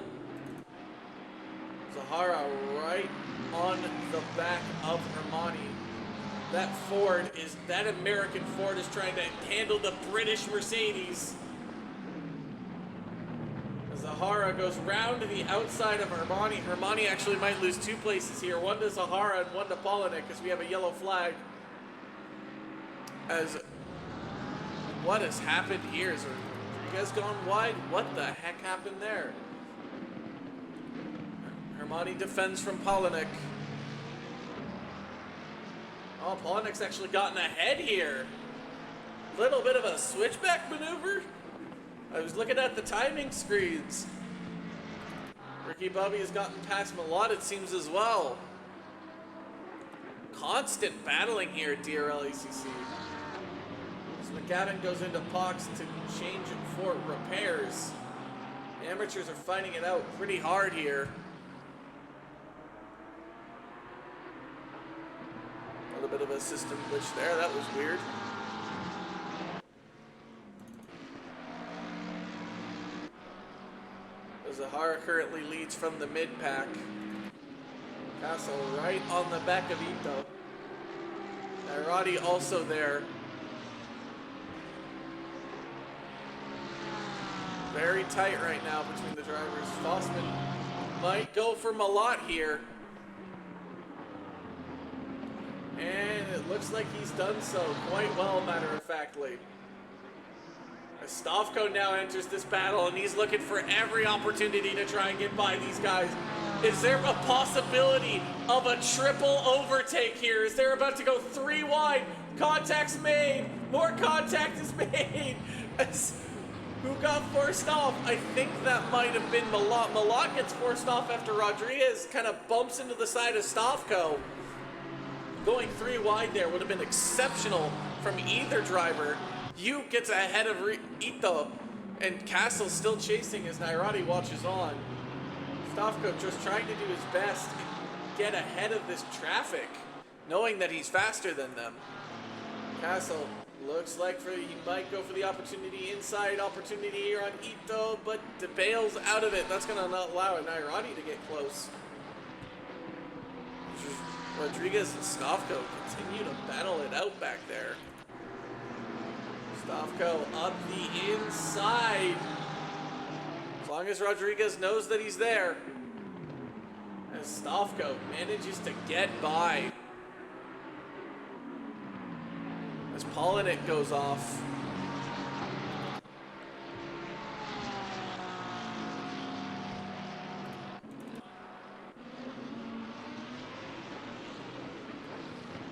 Zahara right on the back of Hermione. That American Ford is trying to handle the British Mercedes. Zahara goes round to the outside of Hermione. Hermione actually might lose 2 places here. One to Zahara and one to Polinik because we have a yellow flag. What has happened here? Is Rodriguez gone wide? What the heck happened there? Hermione defends from Polinik. Oh, Polinik's actually gotten ahead here. Little bit of a switchback maneuver. I was looking at the timing screens. Ricky Bobby has gotten past Malott, it seems, as well. Constant battling here at DRL ACC. As McGavin goes into Pox to change it for repairs. The amateurs are fighting it out pretty hard here. A little bit of a system glitch there, that was weird. Zahara currently leads from the mid-pack. Castle right on the back of Ito. Nairati also there. Very tight right now between the drivers. Fossman might go for Malott here. And it looks like he's done so quite well, matter-of-factly. Stavko now enters this battle, and he's looking for every opportunity to try and get by these guys. Is there a possibility of a triple overtake here? Is there about to go 3 wide? Contact's made. More contact is made. Who got forced off? I think that might have been Malott. Malott gets forced off after Rodriguez kind of bumps into the side of Stavko. Going 3 wide there would have been exceptional from either driver. Yu gets ahead of Ito, and Castle's still chasing as Nairati watches on. Stavko just trying to do his best and get ahead of this traffic, knowing that he's faster than them. Castle looks like he might go for the opportunity inside, opportunity here on Ito, but bails out of it. That's going to not allow Nairati to get close. Rodriguez and Stavko continue to battle it out back there. Stavko up the inside. As long as Rodriguez knows that he's there. As Stavko manages to get by. As Polinik goes off.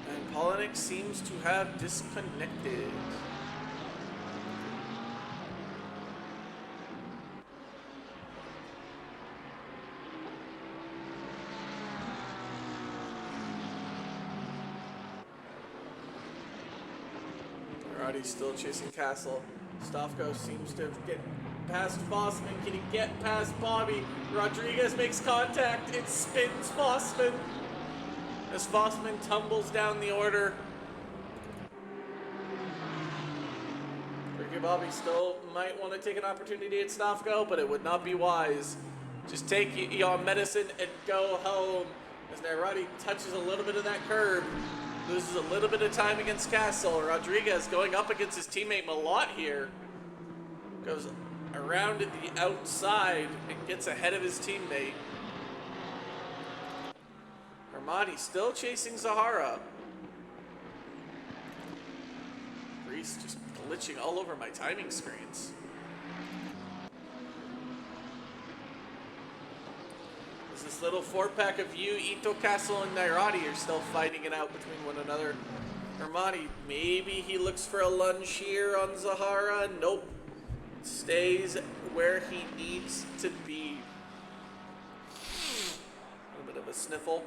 And Polinik seems to have disconnected. He's still chasing Castle. Stavko seems to get past Fossman. Can he get past Bobby? Rodriguez makes contact. It spins Fossman. As Fossman tumbles down the order. Ricky Bobby still might want to take an opportunity at Stavko, but it would not be wise. Just take your medicine and go home. As Nairati touches a little bit of that curb. Loses a little bit of time against Castle. Rodriguez going up against his teammate Malott here. Goes around to the outside and gets ahead of his teammate. Armani still chasing Zahara. Reese just glitching all over my timing screens. This this little 4-pack of you, Ito, Castle, and Nairati are still fighting it out between one another. Armani, maybe he looks for a lunge here on Zahara. Nope. Stays where he needs to be. A little bit of a sniffle.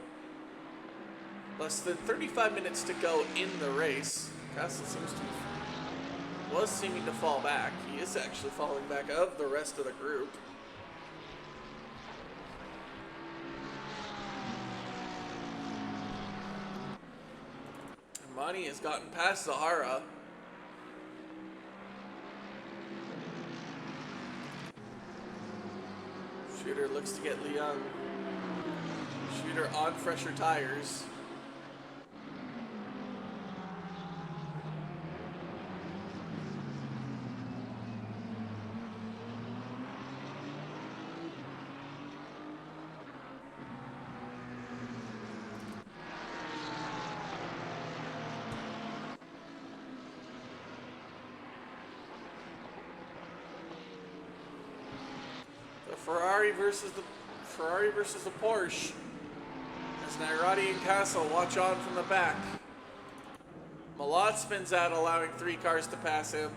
Less than 35 minutes to go in the race. Castle was seeming to fall back. He is actually falling back of the rest of the group. Armani has gotten past Zahara. Shooter looks to get Leung. Shooter on fresher tires. Ferrari versus the Porsche. As Nairati and Castle watch on from the back. Malott spins out, allowing 3 cars to pass him.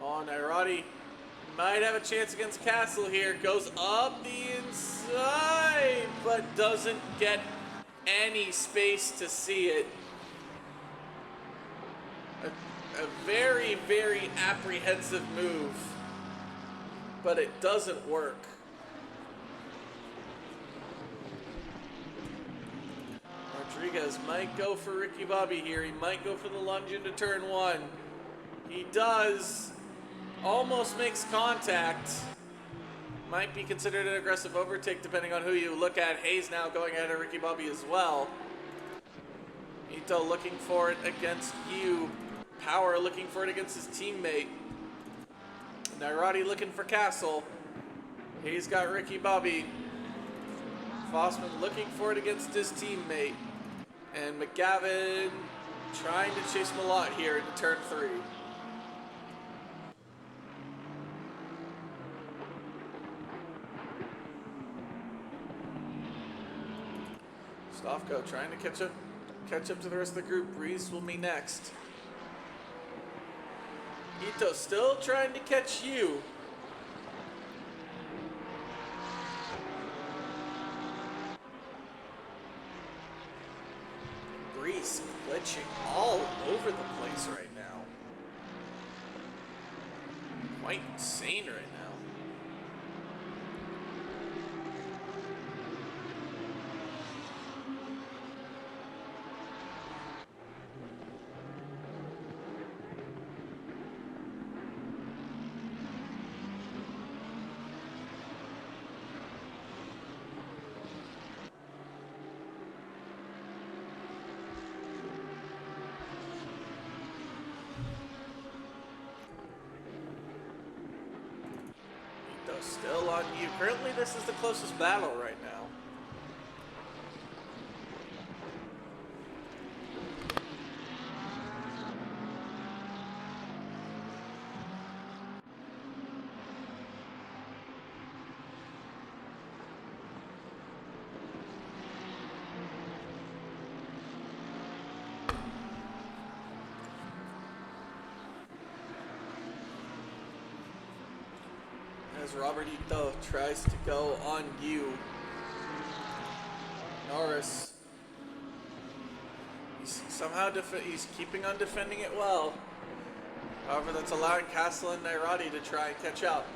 Oh, Nairati might have a chance against Castle here. Goes up the inside, but doesn't get any space to see it. A very, very apprehensive move, but it doesn't work. Rodriguez might go for Ricky Bobby here. He might go for the lunge into turn 1. He does. Almost makes contact. Might be considered an aggressive overtake depending on who you look at. Hayes now going ahead of Ricky Bobby as well. Ito looking for it against you. Power looking for it against his teammate. Nairati looking for Castle. He's got Ricky Bobby. Fossman looking for it against his teammate. And McGavin trying to chase Malott here into turn 3. Stofko trying to catch up to the rest of the group. Reese will be next. Ito still trying to catch you. Reese glitching all over the place right now. Quite insane right now. Still on you. Currently, this is the closest battle right now. As Robert Ito tries to go on you. Norris. He's somehow he's keeping on defending it well. However, that's allowing Castle and Nairati to try and catch up.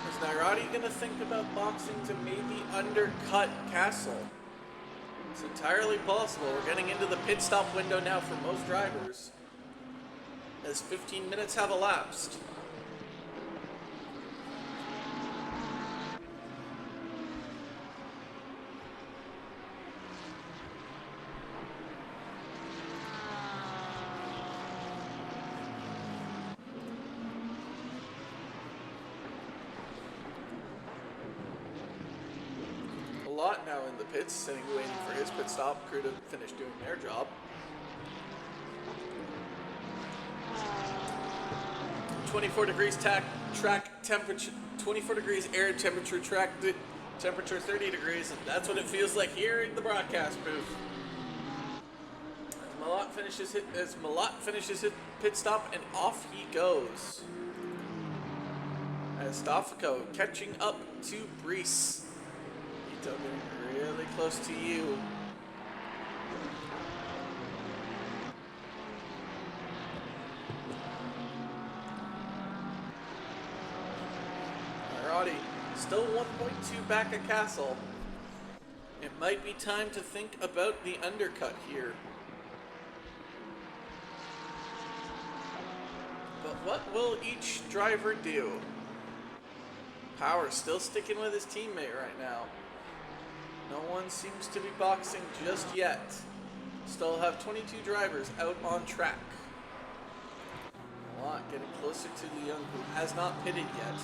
Is Nairati going to think about boxing to maybe undercut Castle? It's entirely possible. We're getting into the pit stop window now for most drivers, as 15 minutes have elapsed. Now in the pits, sitting waiting for his pit stop crew to finish doing their job. 24 degrees tack track temperature, 24 degrees air temperature, track temperature 30 degrees, and that's what it feels like here in the broadcast booth. As Malott finishes his pit stop, and off he goes. As Staffico catching up to Brees. Ito getting really close to you. Alrighty, still 1.2 back at Castle. It might be time to think about the undercut here. But what will each driver do? Power still sticking with his teammate right now. No one seems to be boxing just yet. Still have 22 drivers out on track. A lot getting closer to the young who has not pitted yet.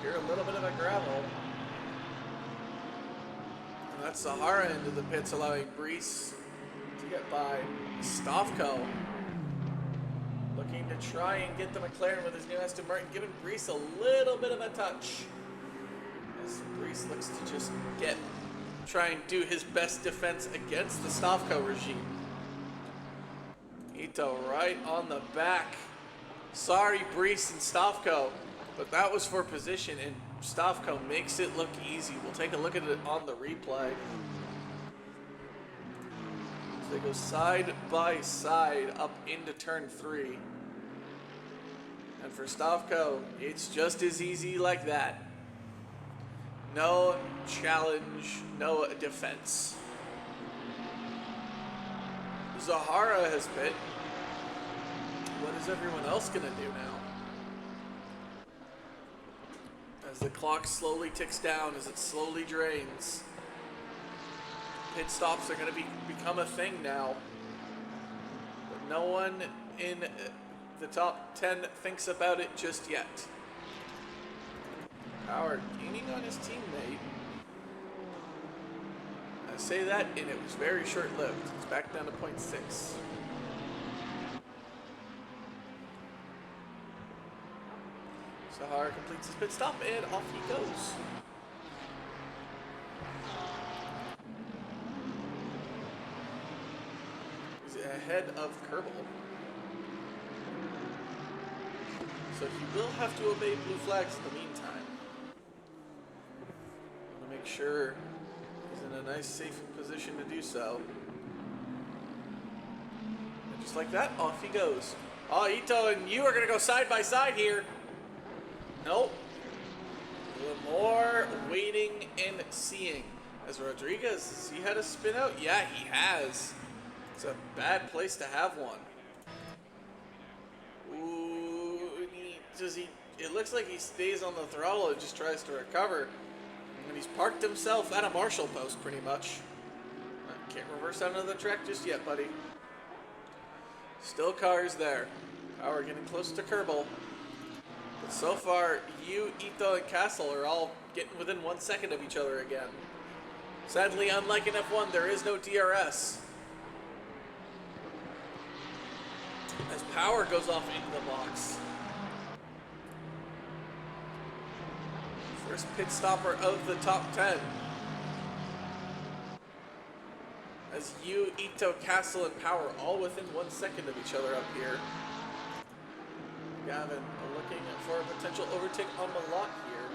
Here a little bit of a gravel. And that's Sahara into the pits, allowing Brees to get by. Staffico looking to try and get the McLaren with his new Aston Martin, giving Brees a little bit of a touch. As Brees looks to just try and do his best defense against the Staffico regime. Ito right on the back. Sorry, Brees and Staffico, but that was for position, and Staffico makes it look easy. We'll take a look at it on the replay. So they go side by side up into turn 3. And for Staffico, it's just as easy like that. No challenge, no defense. Zahara has pit. What is everyone else gonna do now? As the clock slowly ticks down, as it slowly drains. Pit stops are going to become a thing now. But no one in the top 10 thinks about it just yet. Power gaining on his teammate. I say that, and it was very short-lived. It's back down to 0.6. Sahara completes his pit stop, and off he goes. He's ahead of Kerbal. So he will have to obey blue flags in the meantime. I want to make sure he's in a nice, safe position to do so. And just like that, off he goes. Oh, Ito and you are going to go side by side here. Nope. A little more waiting and seeing. As Rodriguez, has he had a spin out? Yeah, he has. It's a bad place to have one. Ooh, it looks like he stays on the throttle and just tries to recover. And he's parked himself at a Marshall post pretty much. Can't reverse out of the track just yet, buddy. Still cars there. Power getting close to Kerbal. But so far, you, Ito, and Castle are all getting within 1 second of each other again. Sadly, unlike in F1, there is no DRS. As Power goes off into the box. First pit stopper of the top 10. As you, Ito, Castle, and Power all within 1 second of each other up here. Gavin looking for a potential overtake on Malott here.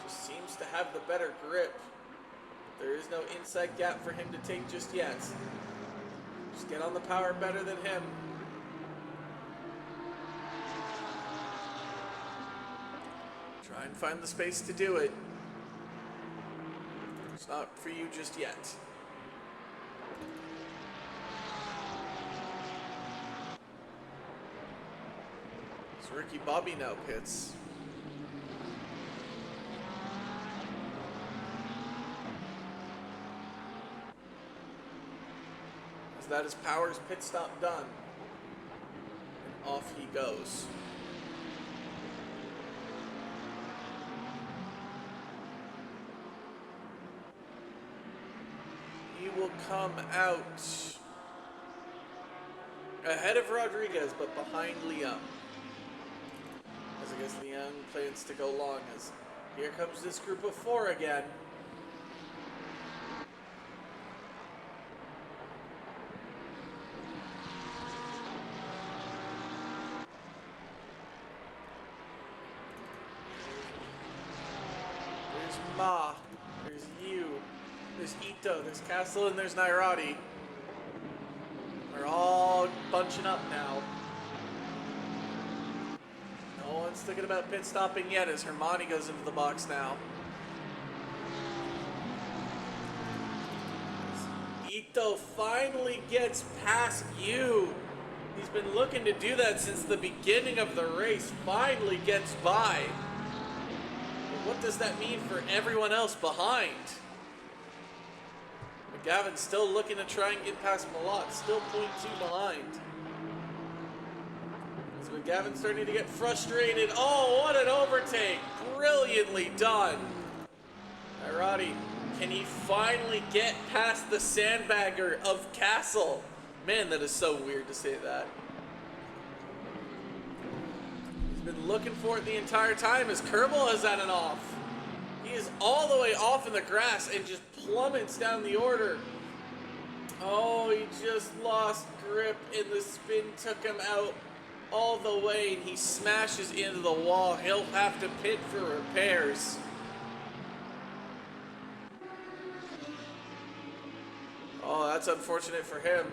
Just seems to have the better grip. There is no inside gap for him to take just yet. Just get on the power better than him. Try and find the space to do it. It's not for you just yet. So Ricky Bobby now pits. As that is Power's pit stop done. And off he goes. He will come out ahead of Rodriguez, but behind Leung. As I guess Leung plans to go long, as here comes this group of 4 again. There's Ma, there's Yu, there's Ito, there's Castle, and there's Nairati. They're all bunching up now. No one's thinking about pit stopping yet as Hermione goes into the box now. Ito finally gets past Yu. He's been looking to do that since the beginning of the race. Finally gets by. But what does that mean for everyone else behind? McGavin's still looking to try and get past Malott, still 0.2 behind. As McGavin's starting to get frustrated. Oh, what an overtake! Brilliantly done. Nairati, can he finally get past the sandbagger of Castle? Man, that is so weird to say that. He's been looking for it the entire time as Kerbal has had an off. He is all the way off in the grass and just plummets down the order. Oh, he just lost grip and the spin took him out all the way and he smashes into the wall. He'll have to pit for repairs. Oh, that's unfortunate for him.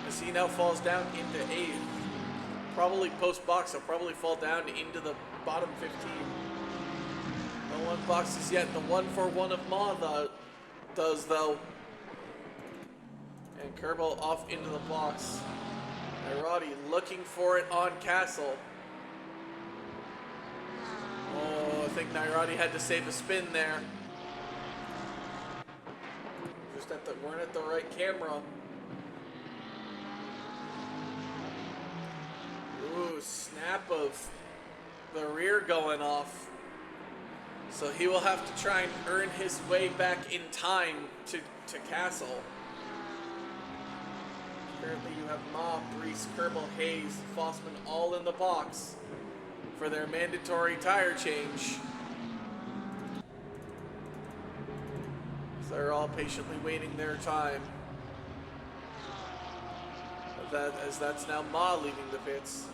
As he now falls down into 8th. Probably post-box, he'll probably fall down into the bottom 15. No one boxes yet. The 1-for-1 of Ma does though. And Kerbal off into the box. Nairati looking for it on Castle. Oh, I think Nairati had to save a spin there. Just weren't at the right camera. Ooh, snap of the rear going off. So he will have to try and earn his way back in time to Castle. Currently you have Ma, Brees, Kerbal, Hayes, Fossman all in the box for their mandatory tire change. So they're all patiently waiting their time. As that's now Ma leaving the pits.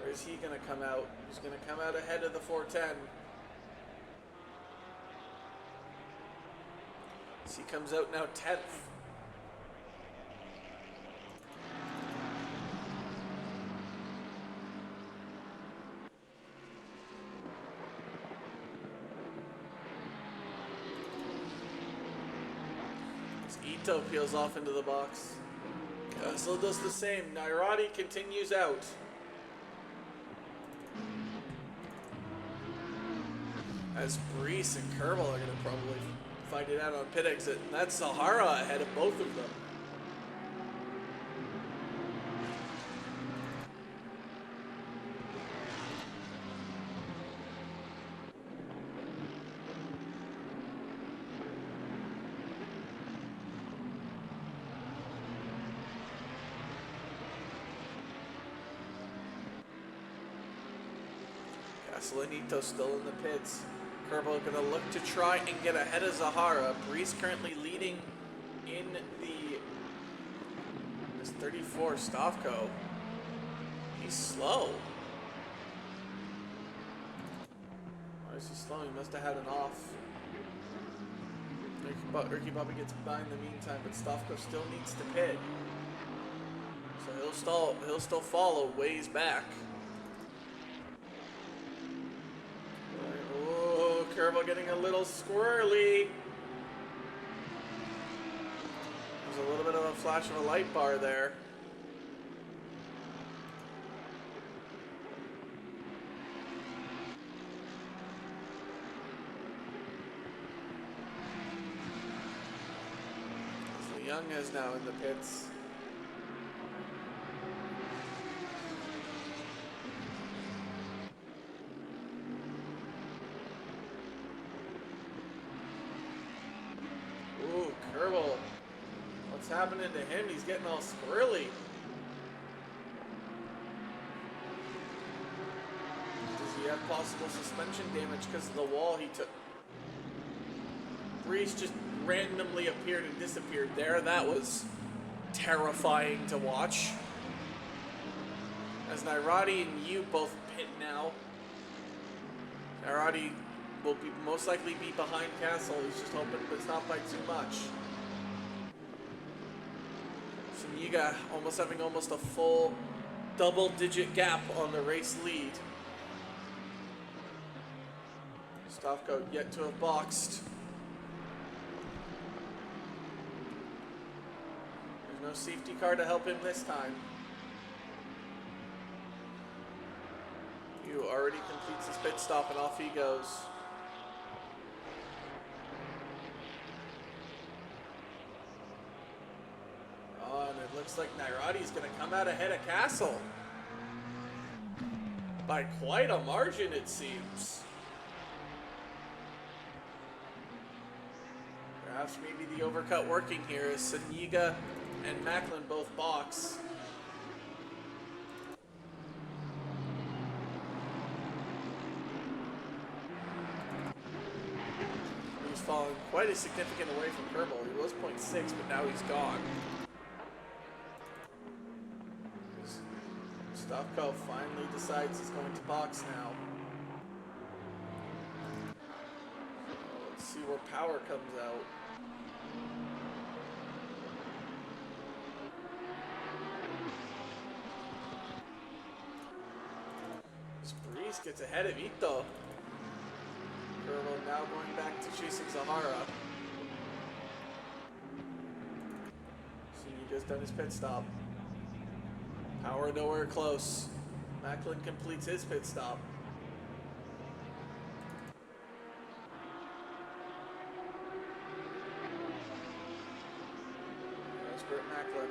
Or is he going to come out? He's going to come out ahead of the 410. So he comes out now 10th. As Ito peels off into the box. Castle does the same. Nairati continues out. As Brees and Kerbal are going to probably fight it out on pit exit. And that's Sahara ahead of both of them. Castellanito still in the pits. Kerbal going to look to try and get ahead of Zahara. Brees currently leading in this 34 Stavko. He's slow. Why is he slow? He must have had an off. Ricky Bobby gets by in the meantime, but Stavko still needs to pit. So he'll still follow ways back. Kerbal getting a little squirrely. There's a little bit of a flash of a light bar there. So Young is now in the pits. happening to him? He's getting all squirrely. Does he have possible suspension damage because of the wall he took? Breeze just randomly appeared and disappeared there. That was terrifying to watch. As Nairati and you both pit now. Nairati will most likely be behind Castle. He's just hoping, but it's not by too much. Suniga having almost a full double-digit gap on the race lead. Stavko yet to have boxed. There's no safety car to help him this time. You already completes his pit stop and off he goes. Oh, and it looks like Nairati's going to come out ahead of Castle. By quite a margin, it seems. Perhaps maybe the overcut working here as Saniga and Macklin both box. He's fallen quite a significant away from Kerbal. He was 0.6, but now he's gone. Stavko finally decides he's going to box now. Let's see where power comes out. This Breeze gets ahead of Ito. Kerbal now going back to chasing Zahara. Suniga's done his pit stop. Power nowhere close. Macklin completes his pit stop. There's Burt Macklin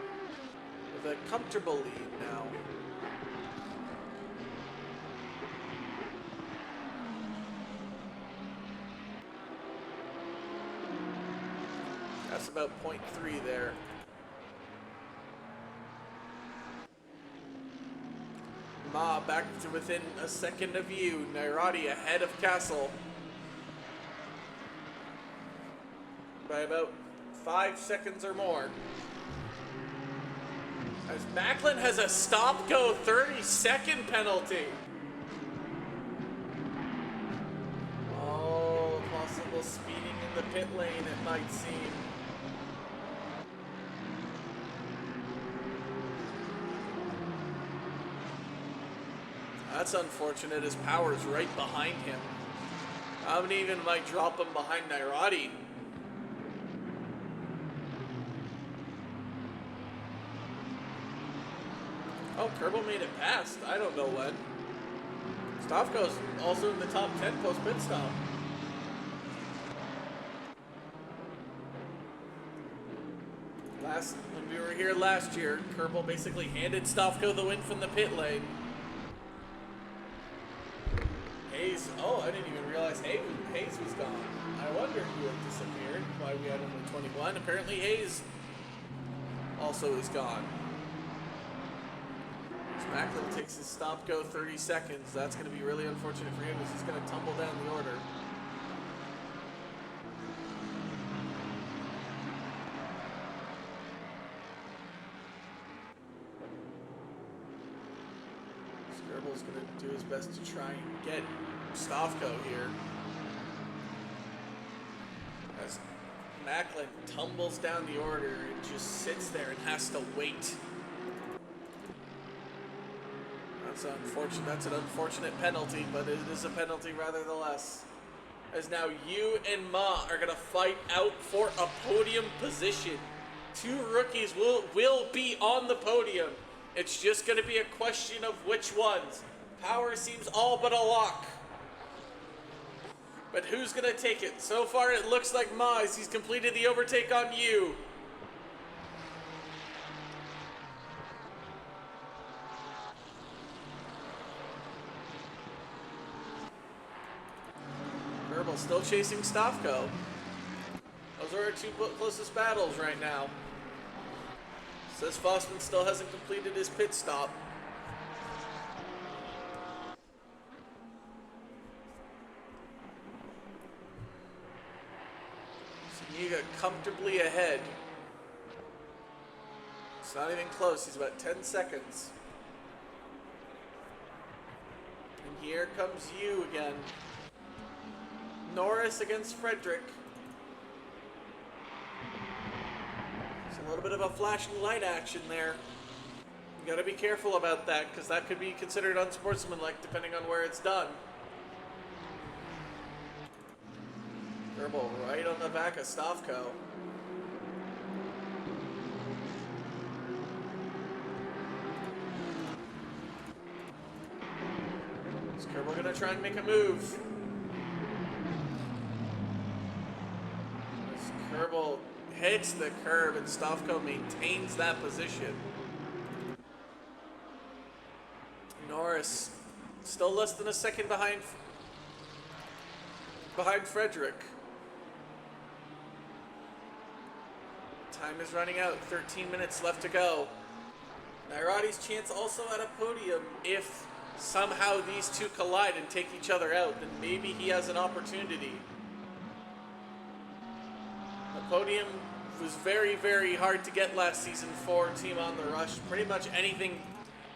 with a comfortable lead now. That's about 0.3 there. Ma back to within a second of you. Nairati ahead of Castle by about 5 seconds or more. As Macklin has a stop-go 30-second penalty. Oh, possible speeding in the pit lane, it might seem. That's unfortunate as Power's right behind him. I would even might drop him behind Nairati. Oh, Kerbal made it past. I don't know when. Stavko's also in the top 10 post pit stop. When we were here last year, Kerbal basically handed Stavko the win from the pit lane. Hayes, oh, I didn't even realize Hayes was gone. I wondered who had disappeared, why we had only 21. Apparently Hayes also is gone. Macklin takes his stop go 30 seconds. That's going to be really unfortunate for him as he's going to tumble down the order. Skirbal's going to do his best to try and get Stavko here. As Macklin tumbles down the order and just sits there and has to wait. That's unfortunate. That's an unfortunate penalty, but it is a penalty rather-theless. As now you and Ma are going to fight out for a podium position. Two rookies will be on the podium. It's just going to be a question of which ones. Power seems all but a lock. But who's going to take it? So far, it looks like Ma as he's completed the overtake on you. Kerbal still chasing Stavko. Those are our two closest battles right now. Says Fossman still hasn't completed his pit stop. Zuniga comfortably ahead. It's not even close. He's about 10 seconds. And here comes you again. Norris against Frederick. It's a little bit of a flashing light action there. You gotta be careful about that, because that could be considered unsportsmanlike depending on where it's done. Kerbal right on the back of Stavko. Is Kerbal gonna try and make a move? As Kerbal hits the curb and Stavko maintains that position. Norris still less than a second behind Frederick. Time is running out. 13 minutes left to go. Nairati's chance also at a podium. If somehow these two collide and take each other out, then maybe he has an opportunity. The podium was very, very hard to get last season for Team on the Rush. Pretty much anything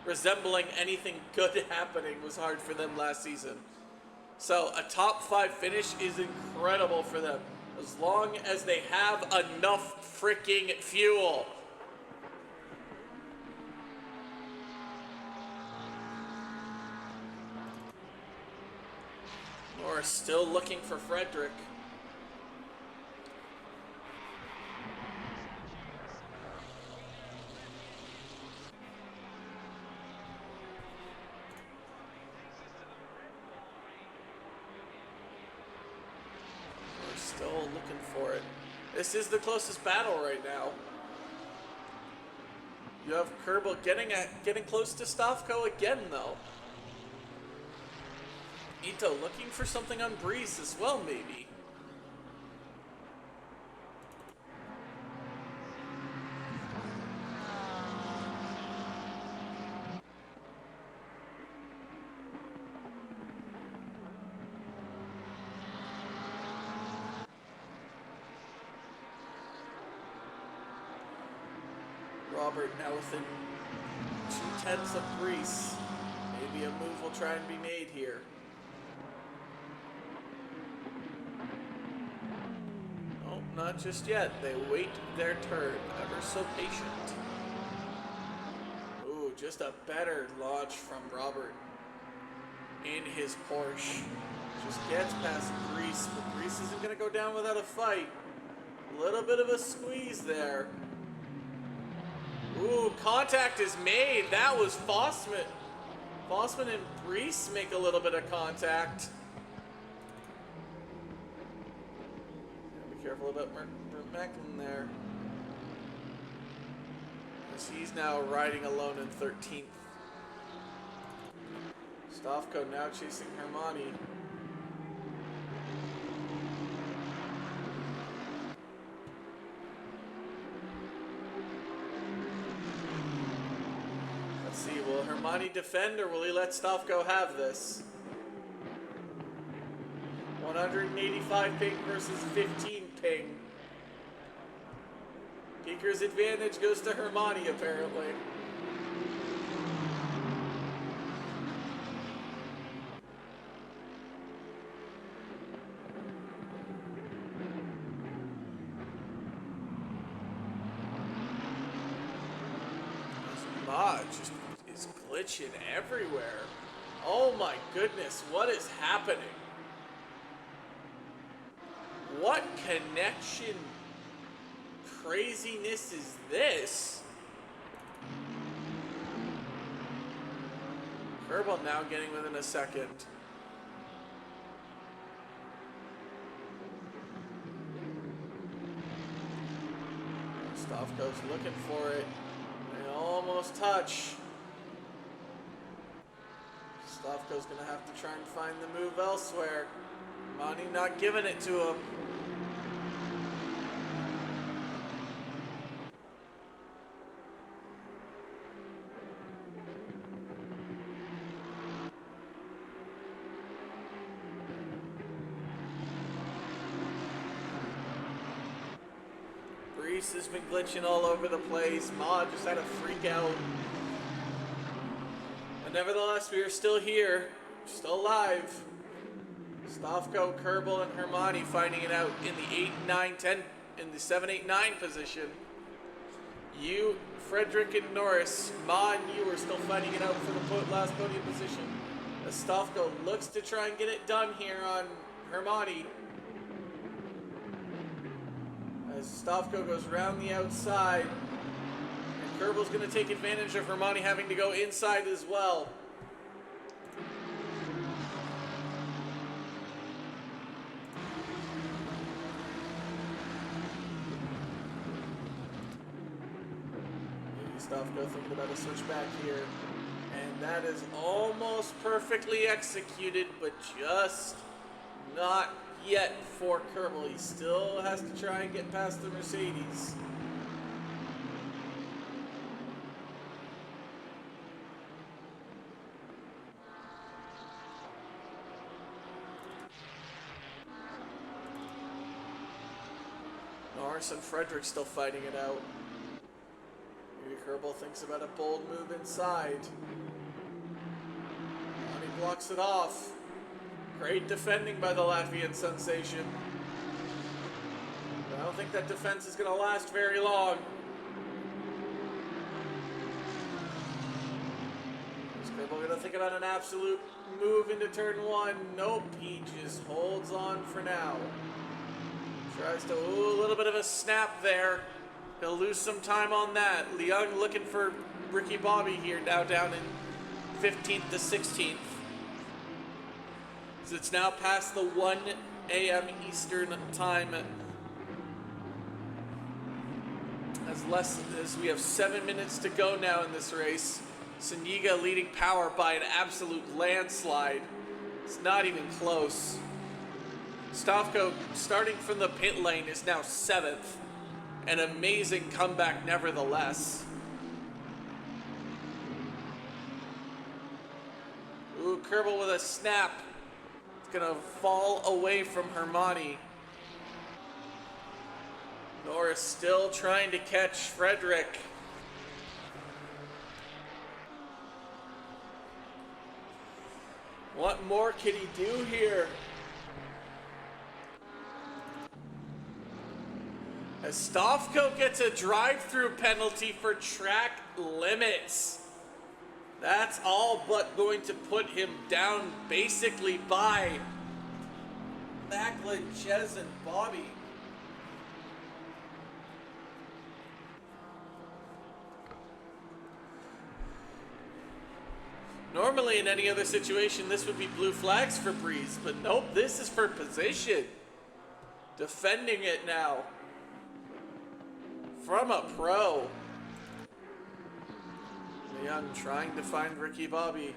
resembling anything good happening was hard for them last season. So a top 5 finish is incredible for them, as long as they have enough freaking fuel. We're still looking for Frederick. Still looking for it. This is the closest battle right now. You have Kerbal getting close to Stavko again, though. Ito looking for something on Breeze as well, maybe. Robert now within 2/10 of Greece. Maybe a move will try and be made here. Oh, not just yet. They wait their turn. Ever so patient. Ooh, just a better launch from Robert in his Porsche. Just gets past Greece, but Greece isn't going to go down without a fight. A little bit of a squeeze there. Ooh, contact is made. That was Fossman. Fossman and Brees make a little bit of contact. Be careful about Macklin there. As he's now riding alone in 13th. Stavko now chasing Hermione. Will Hermione defend, or will he let Stavko have this? 185 ping versus 15 ping. Geeker's advantage goes to Hermione, apparently. Just is glitching everywhere. Oh my goodness, what is happening? What connection craziness is this? Kerbal now getting within a second. Stavko's looking for it. They almost touch. Stavko's gonna have to try and find the move elsewhere. Monty not giving it to him. Brees has been glitching all over the place. Ma just had a freak out. But nevertheless, we are still here. Still alive. Stavko, Kerbal, and Hermione finding it out in the 8, 9, 10, in the 7, 8, 9 position. You, Frederick, and Norris, Ma and you are still fighting it out for the last podium position. As Stavko looks to try and get it done here on Hermione. As Stavko goes around the outside. And Kerbal's going to take advantage of Hermione having to go inside as well. Stavko thinking about a switch back here. And that is almost perfectly executed, but just not yet for Kerbal. He still has to try and get past the Mercedes. Norris and Frederick still fighting it out. Maybe Kerbal thinks about a bold move inside. And he blocks it off. Great defending by the Latvian sensation. But I don't think that defense is going to last very long. Is Kerbal going to think about an absolute move into turn 1? Nope, he just holds on for now. Tries to, a little bit of a snap there. He'll lose some time on that. Leung looking for Ricky Bobby here, now down in 15th to 16th. So it's now past the 1 a.m. Eastern time. As we have 7 minutes to go now in this race. Suniga leading power by an absolute landslide. It's not even close. Stavko, starting from the pit lane, is now 7th. An amazing comeback nevertheless. Ooh, Kerbal with a snap. It's gonna fall away from Hermione. Norris still trying to catch Frederick. What more can he do here? As Stavko gets a drive-through penalty for track limits. That's all but going to put him down basically by Macklin, Ches, and Bobby. Normally in any other situation this would be blue flags for Breeze, but nope, this is for position. Defending it now. From a pro. Young trying to find Ricky Bobby.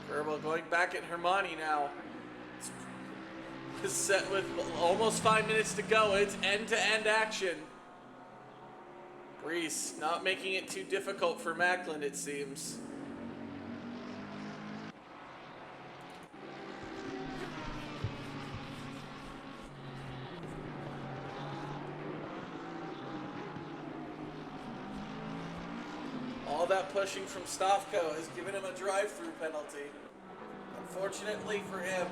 Kerbal going back at Hermione now. It's set with almost 5 minutes to go. It's end-to-end action. Brees not making it too difficult for Macklin, it seems. All that pushing from Stavko has given him a drive-through penalty. Unfortunately for him,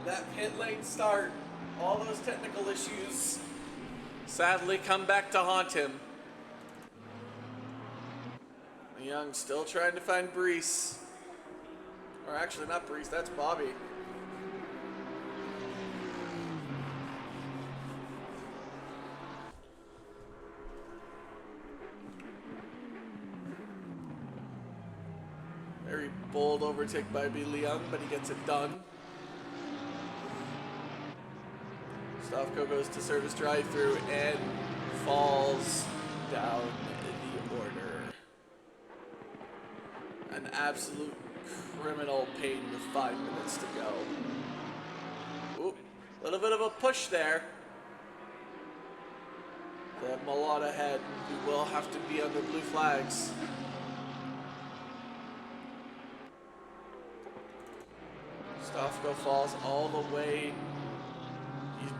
that pit lane start, all those technical issues, sadly come back to haunt him. Young still trying to find Brees. Or actually not Brees, that's Bobby. Very bold overtake by B. Leung, but he gets it done. Stavko goes to service drive-through and falls down in the order. An absolute criminal pain with 5 minutes to go. Oop, a little bit of a push there. They have Malott ahead, who will have to be under blue flags. Stavko falls all the way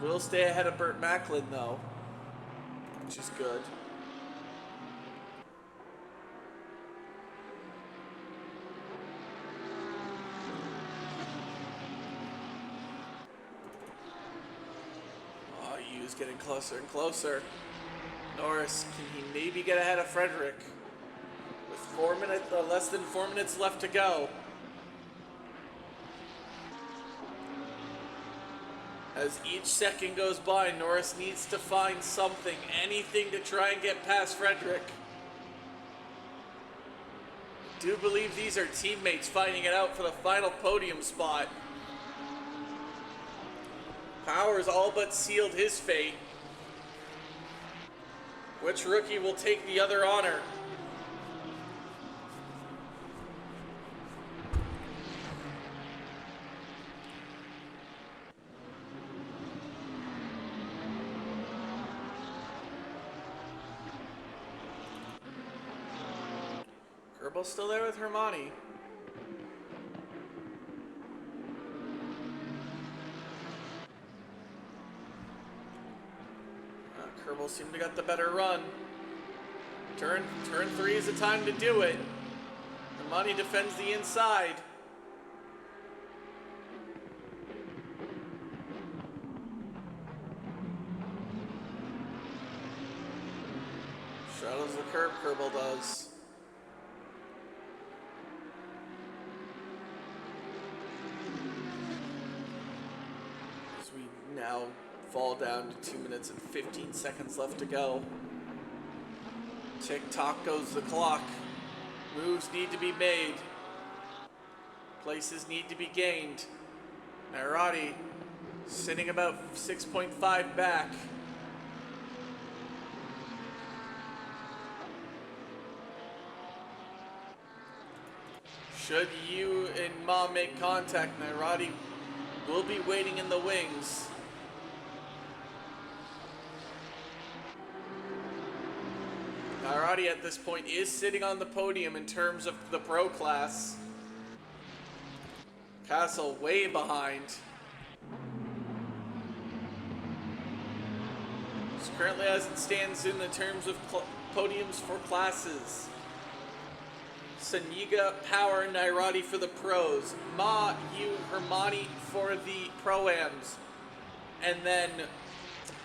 Will stay ahead of Burt Macklin, though, which is good. Oh, Yu's getting closer and closer. Norris, can he maybe get ahead of Frederick? With less than 4 minutes left to go. As each second goes by, Norris needs to find something, anything to try and get past Frederick. I do believe these are teammates fighting it out for the final podium spot. Powers all but sealed his fate. Which rookie will take the other honor? Kerbal's still there with Hermione. Kerbal seemed to got the better run. Turn 3 is the time to do it. Hermione defends the inside. Straddles the curb, Kerbal does. As we now fall down to 2 minutes and 15 seconds left to go. Tick-tock goes the clock. Moves need to be made. Places need to be gained. Nairati sitting about 6.5 back. Should you and Ma make contact, Nairati will be waiting in the wings. Nairati at this point is sitting on the podium in terms of the pro class. Castle way behind. It's currently as it stands in the terms of podiums for classes. Saniga, Power, Nairati for the pros. Ma, Yu, Hermione for the pro-ams. And then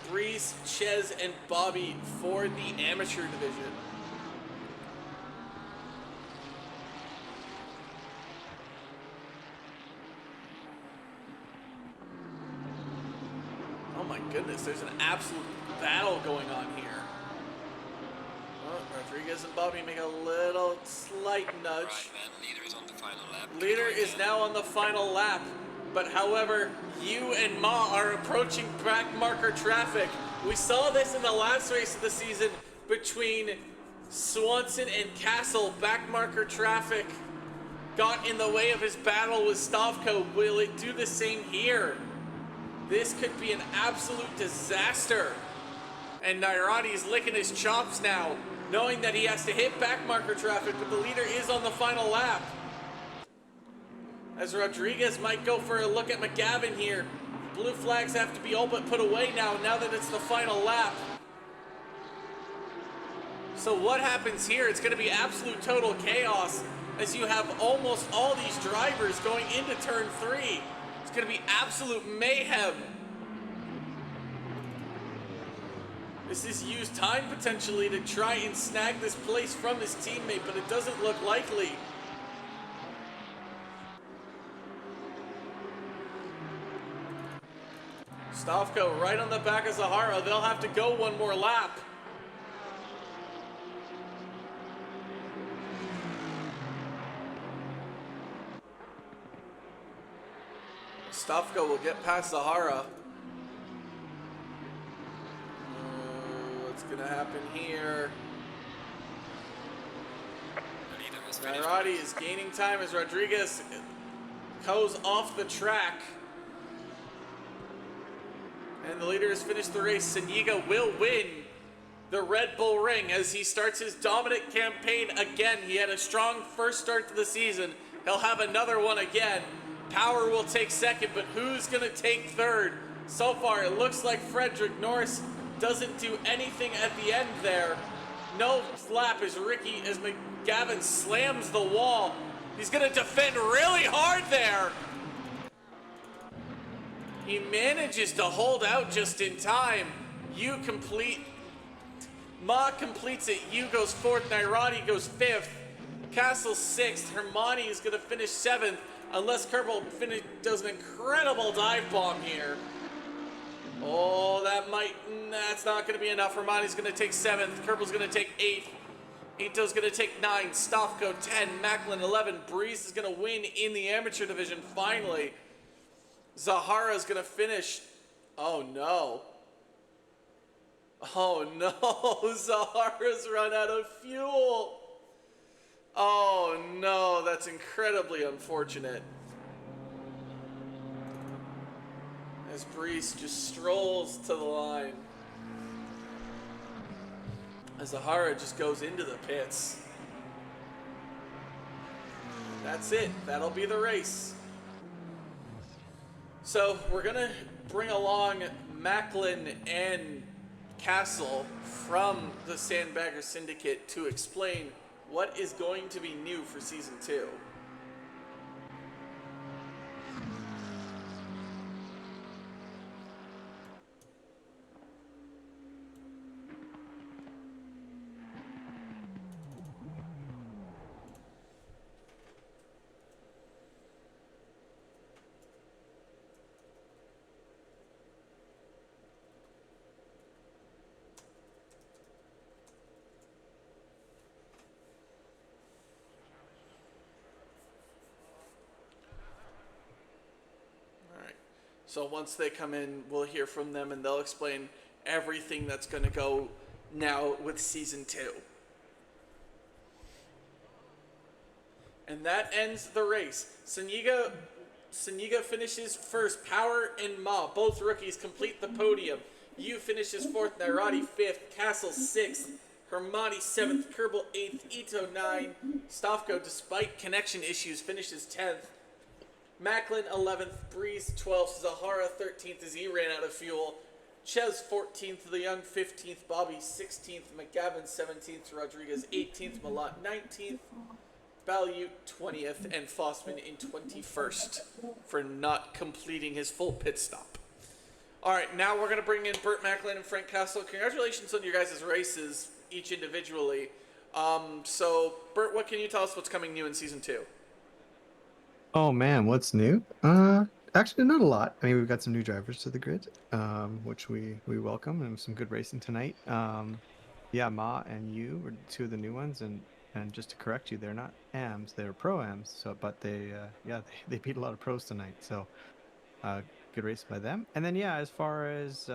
Breeze, Ches, and Bobby for the amateur division. Oh my goodness, there's an absolute battle going on here. Oh, Rodriguez and Bobby make a little slight nudge. Right, man. Leader is on the final lap. Leader is now on the final lap. But however, Yu and Ma are approaching back marker traffic. We saw this in the last race of the season between Swanson and Castle. Back marker traffic got in the way of his battle with Stavko. Will it do the same here? This could be an absolute disaster. And Nairati's licking his chops now, knowing that he has to hit back marker traffic, but the leader is on the final lap. As Rodriguez might go for a look at McGavin here. Blue flags have to be all but put away now that it's the final lap. So what happens here? It's going to be absolute total chaos as you have almost all these drivers going into turn 3. It's going to be absolute mayhem. This is used time potentially to try and snag this place from his teammate, but it doesn't look likely. Stavko right on the back of Zahara. They'll have to go one more lap. Stavko will get past Zahara. What's going to happen here? The leader has finished. Nairati is gaining time as Rodriguez goes off the track. And the leader has finished the race. Saniga will win the Red Bull Ring as he starts his dominant campaign again. He had a strong first start to the season. He'll have another one again. Power will take second, but who's going to take third? So far, it looks like Frederick Norris doesn't do anything at the end there. No lap as McGavin slams the wall. He's going to defend really hard there. He manages to hold out just in time. Ma completes it. Yu goes 4th. Nairati goes 5th. Castle 6th. Hermione is going to finish 7th. Unless Kerbal does an incredible dive bomb here. Oh, that's not going to be enough. Hermione's going to take 7th. Kerbal's going to take 8th. Ito's going to take 9. Stofko 10. Macklin 11. Breeze is going to win in the amateur division finally. Zahara's going to finish. Oh, no. Oh, no. Zahara's run out of fuel. Oh, no. That's incredibly unfortunate. As Breeze just strolls to the line. As Zahara just goes into the pits. That's it. That'll be the race. So we're going to bring along Macklin and Castle from the Sandbagger Syndicate to explain what is going to be new for Season 2. So once they come in, we'll hear from them and they'll explain everything that's going to go now with Season 2. And that ends the race. Saniga finishes first. Power and Ma, both rookies, complete the podium. Yu finishes 4th, Nairati 5th, Castle 6th, Hermione 7th, Kerbal 8th, Ito 9, Stofko, despite connection issues, finishes 10th. Macklin 11th, Breeze 12th, Zahara 13th as he ran out of fuel, Ches 14th, The Young 15th, Bobby 16th, McGavin 17th, Rodriguez 18th, Malat 19th, Balute 20th, and Fossman in 21st for not completing his full pit stop. Alright, now we're going to bring in Burt Macklin and Frank Castle. Congratulations on your guys' races, each individually. So, Burt, what can you tell us what's coming new in Season 2? Oh man, what's new? Actually not a lot. I mean, we've got some new drivers to the grid, which we welcome, and some good racing tonight. Yeah, Ma and Yu were two of the new ones, and just to correct you, they're not AMs, they're pro AMs. So, but they beat a lot of pros tonight. So, good race by them. And then yeah, as far as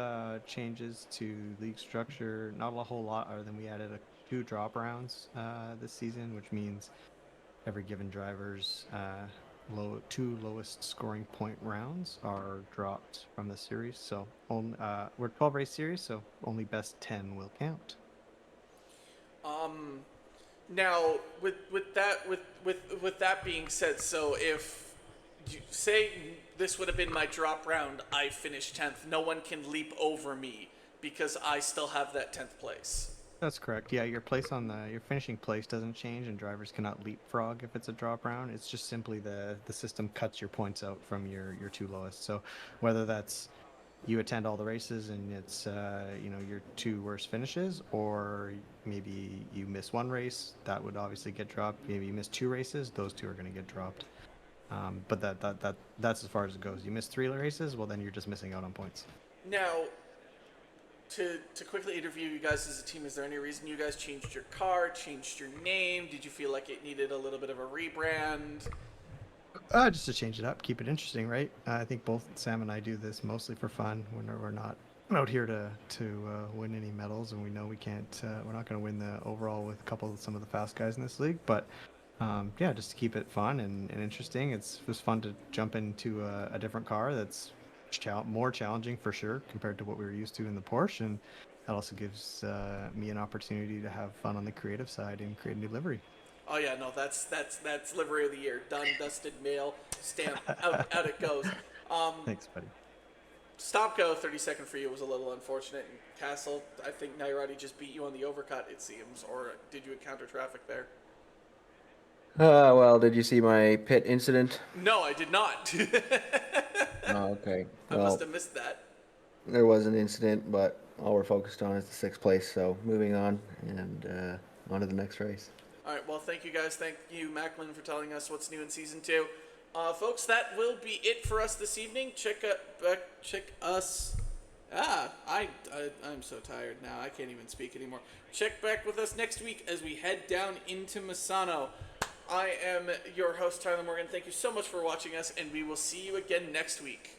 changes to league structure, not a whole lot other than we added 2 drop rounds this season, which means every given driver's 2 lowest scoring point rounds are dropped from the series. So we're 12 race series, so only best 10 will count. Now with that being said, so if you say this would have been my drop round, I finished 10th, no one can leap over me because I still have that 10th place. That's correct. Yeah, your finishing place doesn't change, and drivers cannot leapfrog if it's a drop round. It's just simply the system cuts your points out from your 2 lowest. So whether that's you attend all the races and it's your 2 worst finishes, or maybe you miss 1 race, that would obviously get dropped. Maybe you miss 2 races, those 2 are going to get dropped. But that's as far as it goes. You miss 3 races, well then you're just missing out on points. Now, to quickly interview you guys as a team, is there any reason you guys changed your car, changed your name? Did you feel like it needed a little bit of a rebrand? Just to change it up, keep it interesting, right? I think both Sam and I do this mostly for fun. We're not out here to win any medals, and we know we can't. We're not going to win the overall with some of the fast guys in this league. But yeah, just to keep it fun and interesting. It was fun to jump into a different car that's more challenging for sure compared to what we were used to in the Porsche, and that also gives me an opportunity to have fun on the creative side and create a new livery. Oh yeah, no, that's livery of the year. Done, dusted, mail, stamp, out it goes. Thanks, buddy. Stopco 32nd for you was a little unfortunate. And Castle, I think Nairati just beat you on the overcut, it seems. Or did you encounter traffic there? Well, did you see my pit incident? No, I did not. Oh, okay. I Well, must have missed that. there was an incident, but all we're focused on is the sixth place. So moving on and on to the next race. All right, well, thank you guys. Thank you, Macklin, for telling us what's new in Season 2. Folks, that will be it for us this evening. Check us. I'm so tired now. I can't even speak anymore. Check back with us next week as we head down into Misano. I am your host, Tyler Morgan. Thank you so much for watching us, and we will see you again next week.